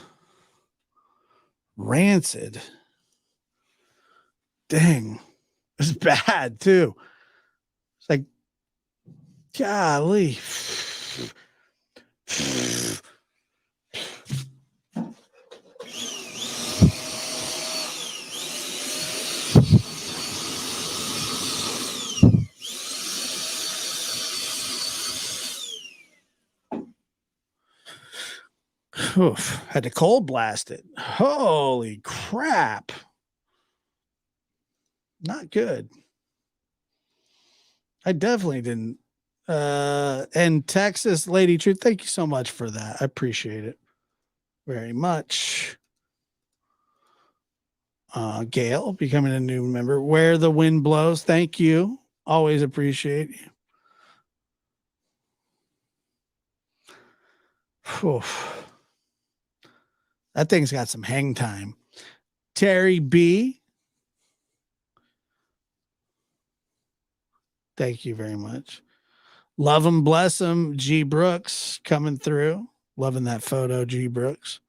rancid. Dang. It was bad too. It's like, golly. Oof, had to cold blast it. Holy crap. Not good. I definitely didn't. And Texas Lady Truth, thank you so much for that. I appreciate it very much. Gail becoming a new member. Where the Wind Blows, thank you. Always appreciate you. Oof. That thing's got some hang time. Terry B. Thank you very much. Love him, bless him. G. Brooks coming through. Loving that photo, G. Brooks.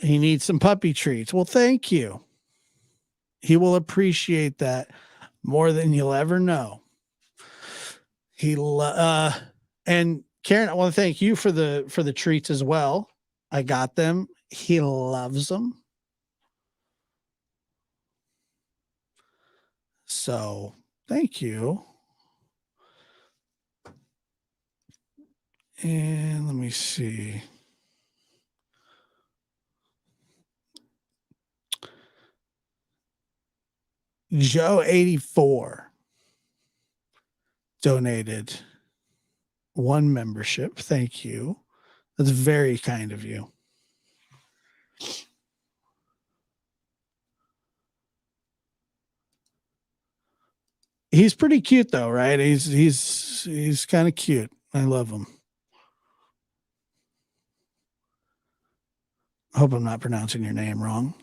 He needs some puppy treats. Well, thank you. He will appreciate that more than you'll ever know. And Karen, I want to thank you for the treats as well. I got them. He loves them. So thank you. And let me see. Joe 84 donated 1 membership. Thank you. That's very kind of you. He's pretty cute though, right? He's kind of cute. I love him. I hope I'm not pronouncing your name wrong.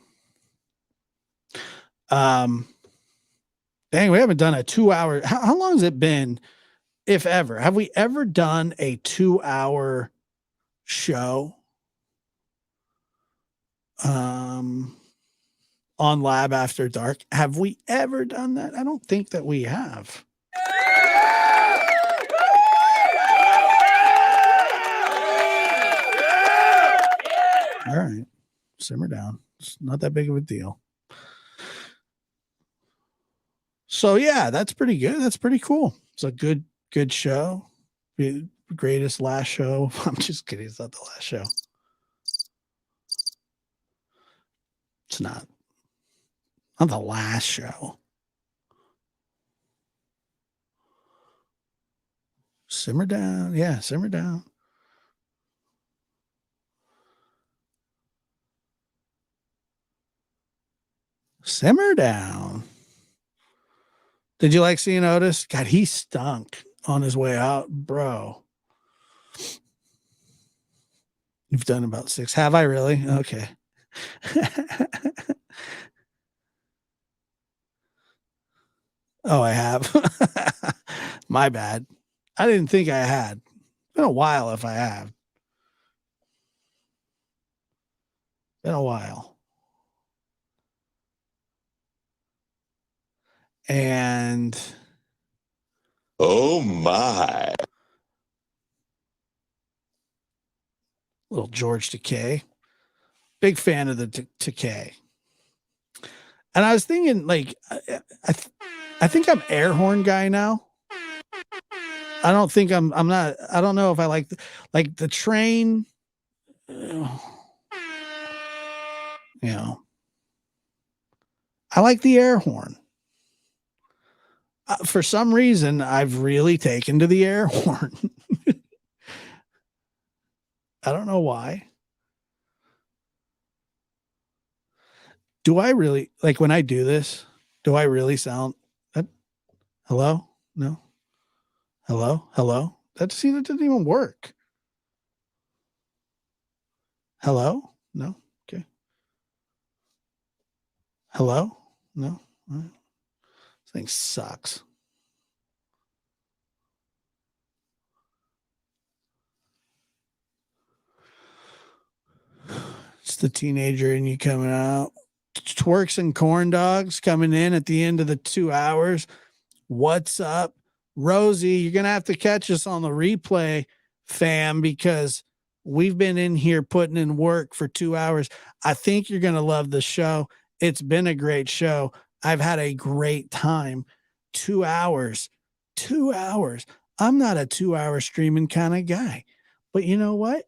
Dang, we haven't done a 2-hour. How long has it been, if ever? Have we ever done a 2-hour show on Lab After Dark? Have we ever done that? I don't think that we have. All right, simmer down. It's not that big of a deal. So yeah, that's pretty good. That's pretty cool. It's a good show. Greatest last show. I'm just kidding. It's not the last show. It's not the last show. Simmer down. Yeah, simmer down. Simmer down. Did you like seeing Otis? God, he stunk on his way out, bro. You've done about 6. Have I really? Okay. Oh, I have. My bad. I didn't think I had. Been a while if I have. Been a while. And Oh my. little George Takei. Big fan of the Takei. And I was thinking, like, I think I'm air horn guy now. I don't think I'm not. I don't know if I like the train. You know, I like the air horn. For some reason, I've really taken to the air horn. I don't know why. Do I really, like, when I do this, do I really sound hello? No. Hello? Hello? That didn't even work. Hello? No. Okay. Hello? No. All right. This thing sucks. It's the teenager in you coming out. Twerks and corn dogs coming in at the end of the 2 hours. What's up? Rosie, you're going to have to catch us on the replay, fam, because we've been in here putting in work for 2 hours. I think you're going to love the show. It's been a great show. I've had a great time. 2 hours. 2 hours. I'm not a 2-hour streaming kind of guy. But you know what?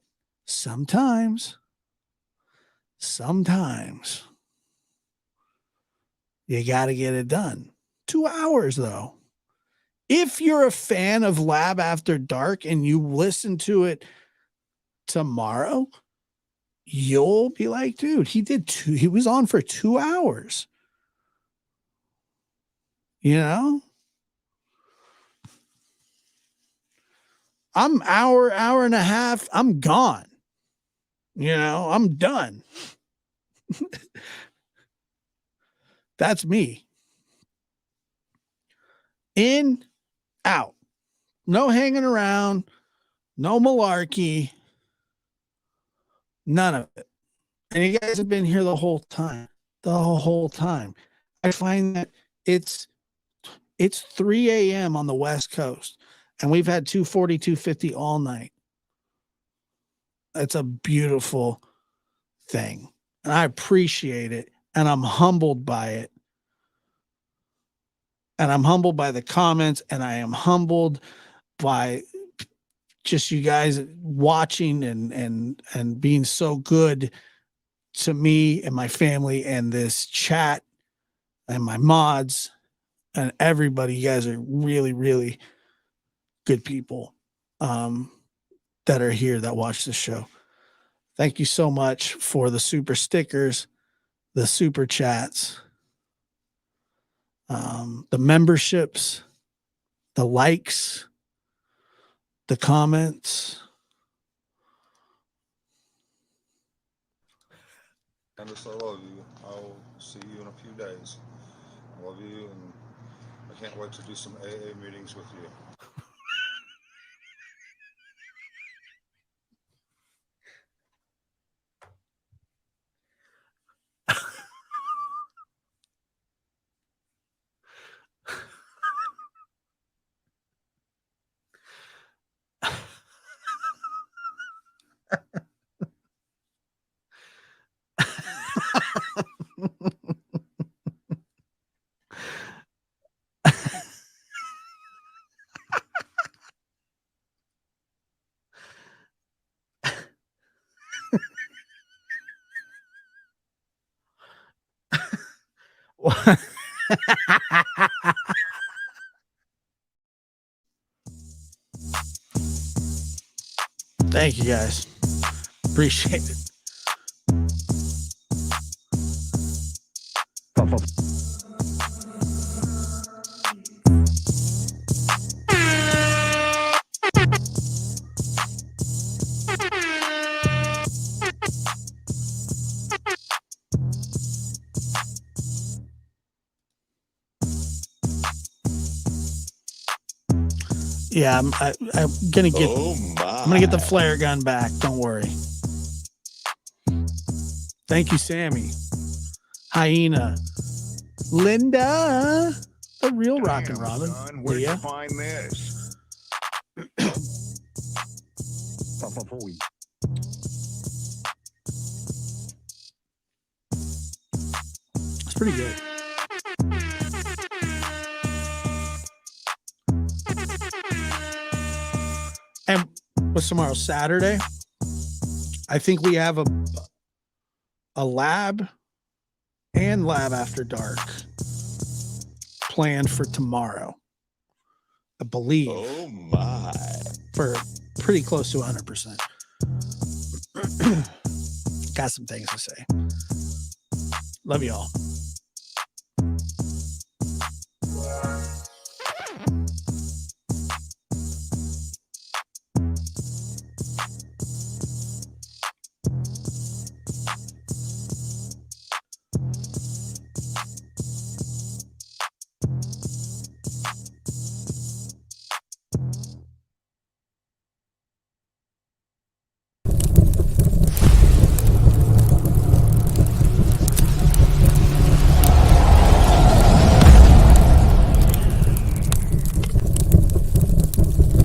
Sometimes you got to get it done. 2 hours, though. If you're a fan of Lab After Dark and you listen to it tomorrow, you'll be like, dude, he was on for 2 hours. You know? I'm hour and a half, I'm gone. You know, I'm done. That's me. In, out. No hanging around. No malarkey. None of it. And you guys have been here the whole time. The whole time. I find that it's 3 a.m. on the West Coast. And we've had 240, 250 all night. It's a beautiful thing. And I appreciate it. And I'm humbled by it. And I'm humbled by the comments. And I am humbled by just you guys watching and being so good to me and my family and this chat and my mods and everybody. You guys are really, really good people that are here that watch the show. Thank you so much for the super stickers, the super chats, the memberships, the likes, the comments. Candace, I love you. I'll see you in a few days. I love you, and I can't wait to do some AA meetings with you. Thank you guys. Appreciate it. Yeah, I'm gonna get. Oh my. I'm gonna get the flare gun back. Don't worry. Thank you, Sammy. Hyena. Linda. A real rockin' Damn, Robin. son, where'd you Leah. find this? It's pretty good. And what's tomorrow? Saturday? I think we have a lab and lab after dark planned for tomorrow. I believe Oh my. for pretty close to 100%. Got some things to say. Love y'all.